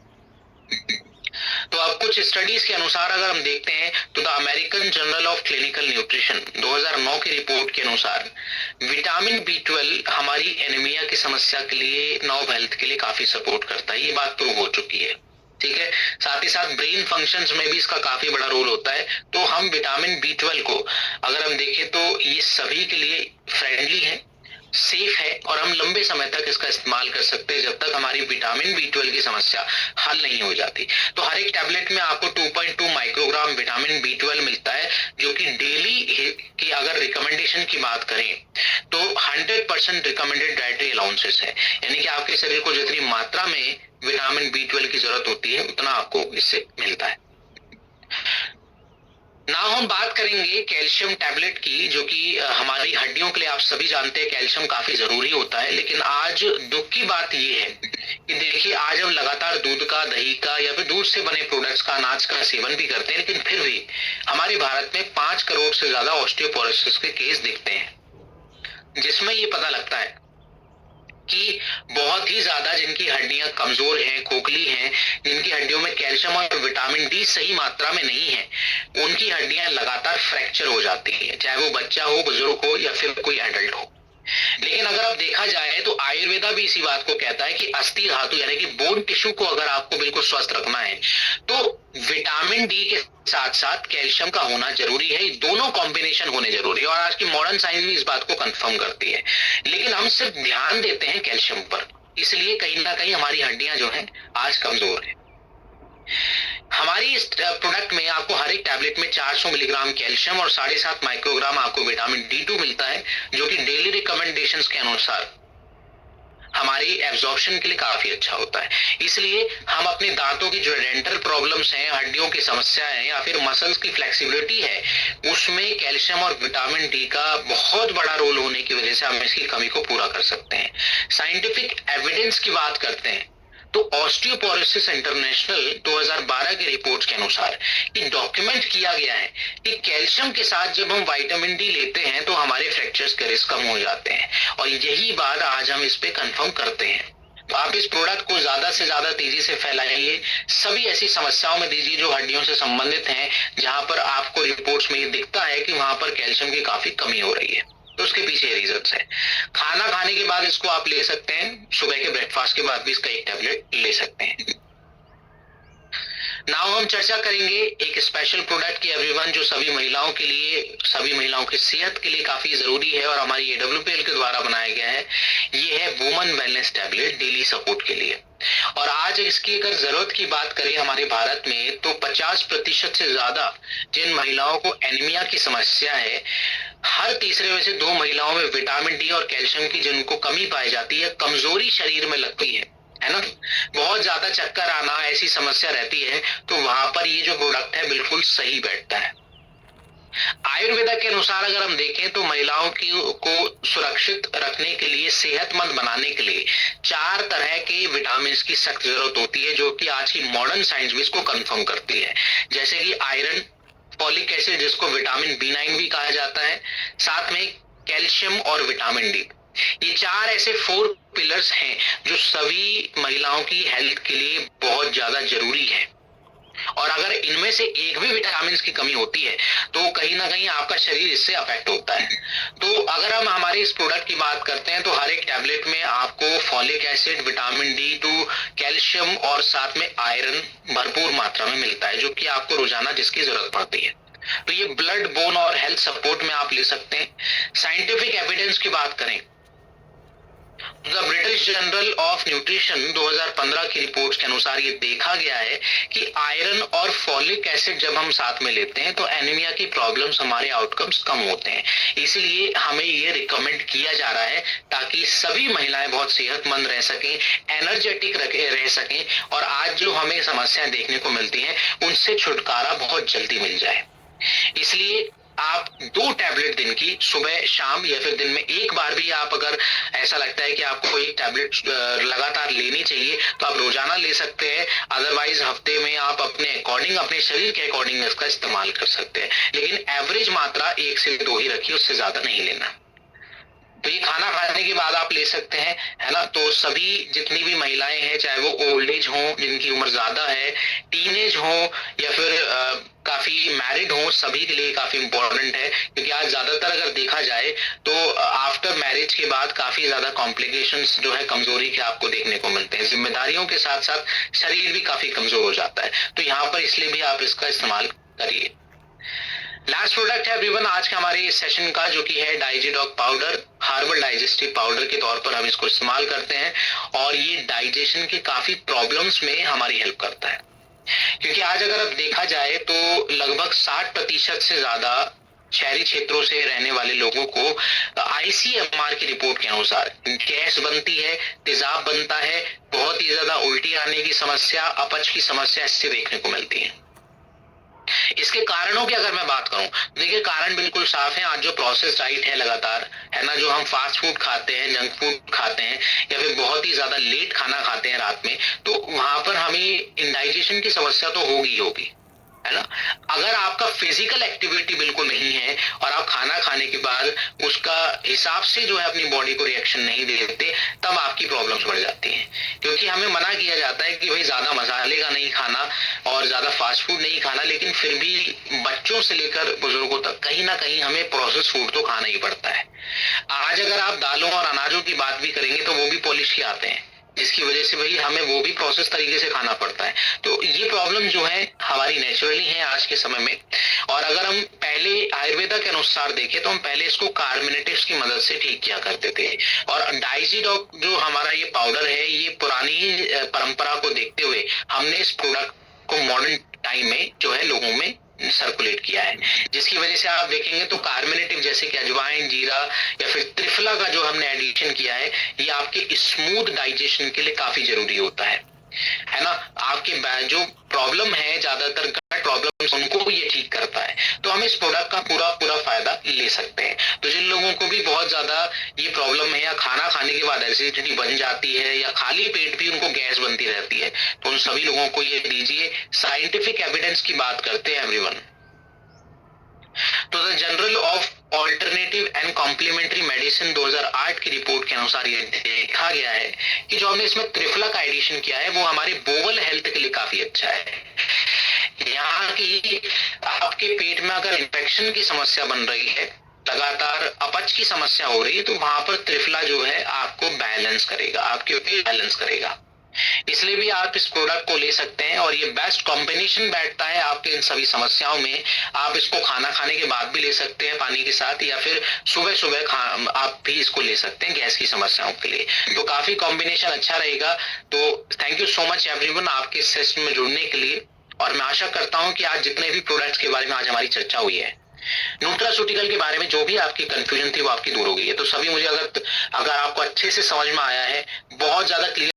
तो अब कुछ स्टडीज के अनुसार अगर हम देखते हैं तो the American journal of clinical nutrition 2009 की रिपोर्ट के अनुसार विटामिन B12 हमारी एनीमिया की समस्या के लिए, नर्व हेल्थ के लिए काफी सपोर्ट करता है, ये बात प्रूव हो चुकी है। ठीक है, साथ ही साथ ब्रेन फंक्शंस में भी इसका काफी बड़ा रोल होता है। तो हम विटामिन B12 को अगर हम देखें तो ये सभी के लिए फ्रेंडली है, सेफ है, और हम लंबे समय तक इसका इस्तेमाल कर सकते हैं जब तक हमारी विटामिन B12 की समस्या हल नहीं हो जाती। तो हर एक टैबलेट में आपको 2.2 माइक्रोग्राम विटामिन B12 मिलता है, जो कि डेली की अगर रिकमेंडेशन की बात करें तो 100% रिकमेंडेड डाइटरी अलाउंसेस है, यानी कि आपके शरीर को जितनी मात्रा में विटामिन B12 की जरूरत होती है उतना आपको इससे मिलता है। नाउ हम बात करेंगे कैल्शियम टैबलेट की, जो कि हमारी हड्डियों के लिए आप सभी जानते हैं कैल्शियम काफी जरूरी होता है। लेकिन आज दुख की बात ये है कि देखिए आज हम लगातार दूध का, दही का या फिर दूध से बने प्रोडक्ट्स का, अनाज का सेवन भी करते हैं, लेकिन फिर भी हमारे भारत में 5 करोड़ से ज्यादा ऑस्टियोपोरोसिस के केस दिखते हैं, जिसमें ये पता लगता है कि बहुत ही ज्यादा जिनकी हड्डियां कमजोर हैं, खोखली हैं, जिनकी हड्डियों में कैल्शियम और विटामिन डी सही मात्रा में नहीं है, उनकी हड्डियां लगातार फ्रैक्चर हो जाती है, चाहे वो बच्चा हो, बुजुर्ग हो या फिर कोई एडल्ट हो। लेकिन अगर आप देखा जाए तो आयुर्वेदा भी इसी बात को कहता है कि अस्थि धातु यानी कि बोन टिश्यू को अगर आपको बिल्कुल स्वस्थ रखना है तो विटामिन डी के साथ साथ कैल्शियम का होना जरूरी है, ये दोनों कॉम्बिनेशन होने जरूरी है, और आज की मॉडर्न साइंस भी इस बात को कंफर्म करती है। लेकिन हम सिर्फ ध्यान देते हैं कैल्शियम पर, इसलिए कहीं ना कहीं हमारी हड्डियां जो हैं आज कमजोर है। हमारी इस प्रोडक्ट में आपको हर एक टैबलेट में 400 मिलीग्राम कैल्शियम और 7.5 माइक्रोग्राम आपको विटामिन D2 मिलता है, जो कि डेली रिकमेंडेशंस के अनुसार हमारी एब्जॉर्प्शन के लिए काफी अच्छा होता है। इसलिए हम अपने दांतों की जो डेंटल प्रॉब्लम्स हैं, हड्डियों की समस्या है या फिर मसल्स की फ्लेक्सिबिलिटी है, उसमें कैल्शियम और विटामिन डी का बहुत बड़ा रोल होने की वजह से हम इसकी कमी को पूरा कर सकते हैं। साइंटिफिक एविडेंस की बात करते हैं तो ऑस्टियोपोरोसिस इंटरनेशनल 2012 की रिपोर्ट्स के अनुसार ये डॉक्यूमेंट किया गया है कि कैल्शियम के साथ जब हम विटामिन डी लेते हैं तो हमारे फ्रैक्चर्स के रिस्क कम हो जाते हैं, और यही बात आज हम इस पे कंफर्म करते हैं। तो आप इस प्रोडक्ट को ज्यादा से ज्यादा तेजी से फैलाइए, सभी ऐसी समस्याओं में दीजिए जो हड्डियों से संबंधित हैं, जहां पर आपको रिपोर्ट्स में ये दिखता है कि वहां पर कैल्शियम की काफी कमी हो रही है। तो उसके पीछे रीजंस है। खाना खाने के बाद इसको आप ले सकते हैं, सुबह के ब्रेकफास्ट के बाद भी इसका एक टैबलेट ले सकते हैं। नाउ हम चर्चा करेंगे एक स्पेशल प्रोडक्ट की एवरीवन, जो सभी महिलाओं के लिए, सभी महिलाओं की सेहत के लिए काफी जरूरी है और हमारी AWPL के द्वारा बनाया गया है। ये है woman wellness tablet daily support के लिए। और आज इसकी अगर जरूरत की बात करें हमारे भारत में तो 50% से ज्यादा जिन महिलाओं को एनीमिया की समस्या है, हर तीसरे में से 2 महिलाओं में विटामिन डी और कैल्शियम की जिनको कमी पाई जाती है, कमजोरी शरीर में लगती है ना, बहुत ज्यादा चक्कर आना, ऐसी समस्या रहती है, तो वहां पर ये जो प्रोडक्ट है बिल्कुल सही बैठता है। आयुर्वेदा के अनुसार अगर हम देखें तो महिलाओं की को सुरक्षित रखने के लिए, सेहतमंद बनाने के लिए 4 तरह के विटामिन की सख्त जरूरत होती है, जो कि आज की मॉडर्न साइंस भी इसको कंफर्म करती है। जैसे कि आयरन, फॉलिक एसिड जिसको विटामिन B9 भी कहा जाता है, साथ में कैल्शियम और विटामिन डी। ये 4 ऐसे 4 पिलर्स हैं जो सभी महिलाओं की हेल्थ के लिए बहुत ज्यादा जरूरी है। और अगर इनमें से एक भी विटामिन की कमी होती है तो कहीं ना कहीं आपका शरीर इससे अफेक्ट होता है। तो अगर हम हमारे इस प्रोडक्ट की बात करते हैं तो हर एक टैबलेट में आपको folic acid, vitamin D2, calcium और साथ में आयरन भरपूर मात्रा में मिलता है, जो कि आपको रोजाना जिसकी जरूरत पड़ती है। तो ये ब्लड, बोन और हेल्थ सपोर्ट में आप ले सकते हैं। साइंटिफिक एविडेंस की बात करें, the British journal of nutrition 2015 की रिपोर्ट के अनुसार ये देखा गया है कि आयरन और फॉलिक एसिड जब हम साथ में लेते हैं तो एनीमिया की प्रॉब्लम्स, हमारे आउटकम्स कम होते हैं। इसलिए हमें ये रिकमेंड किया जा रहा है ताकि सभी महिलाएं बहुत सेहतमंद रह सकें, एनर्जेटिक रह सकें और आज जो हमें समस्याएं देखने को मिलती हैं उनसे छुटकारा बहुत जल्दी मिल जाए। इसलिए आप 2 टैबलेट दिन की, सुबह शाम या फिर दिन में एक बार भी, आप अगर ऐसा लगता है कि आपको एक टैबलेट लगातार लेनी चाहिए तो आप रोजाना ले सकते हैं। अदरवाइज हफ्ते में आप अपने अकॉर्डिंग, अपने शरीर के अकॉर्डिंग इसका इस्तेमाल कर सकते हैं, लेकिन एवरेज मात्रा 1 से 2 ही रखिए, उससे ज्यादा नहीं लेना। तो ये खाना खाने के बाद आप ले सकते हैं, है ना। तो सभी जितनी भी महिलाएं हैं, चाहे वो ओल्ड एज हो, जिनकी उम्र ज्यादा है, टीनेज हो या फिर काफी मैरिड हो, सभी के लिए काफी इंपॉर्टेंट है। क्योंकि आज ज्यादातर अगर देखा जाए तो आफ्टर मैरिज के बाद काफी ज्यादा कॉम्प्लिकेशंस जो है, कमजोरी के आपको देखने को मिलते हैं। जिम्मेदारियों के साथ साथ शरीर भी काफी कमजोर हो जाता है। तो यहाँ पर इसलिए भी आप इसका इस्तेमाल करिए। लास्ट प्रोडक्ट है एवरीवन आज के हमारे इस सेशन का, जो कि है डाइजीडॉक पाउडर। हार्बल डाइजेस्टिव पाउडर के तौर पर हम इसको इस्तेमाल करते हैं और ये डाइजेशन के काफी प्रॉब्लम्स में हमारी हेल्प करता है। क्योंकि आज अगर अब देखा जाए तो लगभग 60% से ज्यादा शहरी क्षेत्रों से रहने वाले लोगों को ICMR की रिपोर्ट के अनुसार गैस बनती है, तेजाब बनता है, बहुत ही ज्यादा उल्टी आने की समस्या, अपच की समस्या इससे देखने को मिलती है। इसके कारणों की अगर मैं बात करूं, देखिए कारण बिल्कुल साफ है। आज जो प्रोसेस डाइट है लगातार, है ना, जो हम फास्ट फूड खाते हैं, जंक फूड खाते हैं या फिर बहुत ही ज्यादा लेट खाना खाते हैं रात में, तो वहां पर हमें इंडाइजेशन की समस्या तो होगी होगी, है ना। अगर आपका फिजिकल एक्टिविटी बिल्कुल नहीं है और आप खाना खाने के बाद उसका हिसाब से जो है अपनी बॉडी को रिएक्शन नहीं देते, तब आपकी प्रॉब्लम्स बढ़ जाती हैं। क्योंकि हमें मना किया जाता है कि भाई ज्यादा मसाले का नहीं खाना और ज्यादा फास्ट फूड नहीं खाना, लेकिन फिर भी बच्चों से लेकर बुजुर्गों तक कहीं ना कहीं हमें प्रोसेस फूड तो खाना ही पड़ता है। आज अगर आप दालों और अनाजों की बात भी करेंगे तो वो भी पॉलिश के आते हैं, जिसकी वजह से भाई हमें वो भी प्रोसेस तरीके से खाना पड़ता है। तो ये प्रॉब्लम जो है हमारी नेचुरली है आज के समय में। और अगर हम पहले आयुर्वेदा के अनुसार देखें तो हम पहले इसको कार्बोनेटिव्स की मदद से ठीक किया करते थे। और डाइजीडॉक जो हमारा ये पाउडर है, ये पुरानी परंपरा को देखते हुए हमने इस प्रोडक्ट को मॉडर्न टाइम में जो है लोगों में सर्कुलेट किया है, जिसकी वजह से आप देखेंगे तो कार्बोनेटिव जैसे कि अजवाइन, जीरा या फिर त्रिफला का जो हमने एडिशन किया है, ये आपके स्मूथ डाइजेशन के लिए काफी जरूरी होता है ना। आपके जो प्रॉब्लम है, ज्यादातर गट प्रॉब्लम्स, उनको ये ठीक करता है। तो हम इस प्रोडक्ट का पूरा पूरा फायदा ले सकते हैं। तो जिन लोगों को भी बहुत ज्यादा ये प्रॉब्लम है या खाना खाने के बाद एसिडिटी बन जाती है या खाली पेट भी उनको गैस बनती रहती है, तो उन सभी लोगों को ये दीजिए। साइंटिफिक एविडेंस की बात करते हैं एवरीवन, तो the journal of alternative and complementary medicine 2008 की रिपोर्ट के अनुसार ये देखा गया है कि जो हमने इसमें त्रिफला का एडिशन किया है वो हमारे बोवल हेल्थ के लिए काफी अच्छा है। यहाँ की आपके पेट में अगर इन्फेक्शन की समस्या बन रही है, लगातार अपच की समस्या हो रही है, तो वहां पर त्रिफला जो है आपको बैलेंस करेगा, आपके पेट बैलेंस करेगा। इसलिए भी आप इस प्रोडक्ट को ले सकते हैं और ये बेस्ट कॉम्बिनेशन बैठता है आपके इन सभी समस्याओं में। आप इसको खाना खाने के बाद भी ले सकते हैं पानी के साथ, या फिर सुबह सुबह आप भी इसको ले सकते हैं गैस की समस्याओं के लिए। तो काफी कॉम्बिनेशन अच्छा रहेगा। तो thank you so much everyone आपके इस सेशन में जुड़ने के लिए। और मैं आशा करता हूं कि आज जितने भी प्रोडक्ट्स के बारे में आज हमारी चर्चा हुई है, न्यूट्रास्यूटिकल के बारे में जो भी आपकी कंफ्यूजन थी वो आपकी दूर हो गई है। तो सभी मुझे अगर आपको अच्छे से समझ में आया है, बहुत ज्यादा क्लियर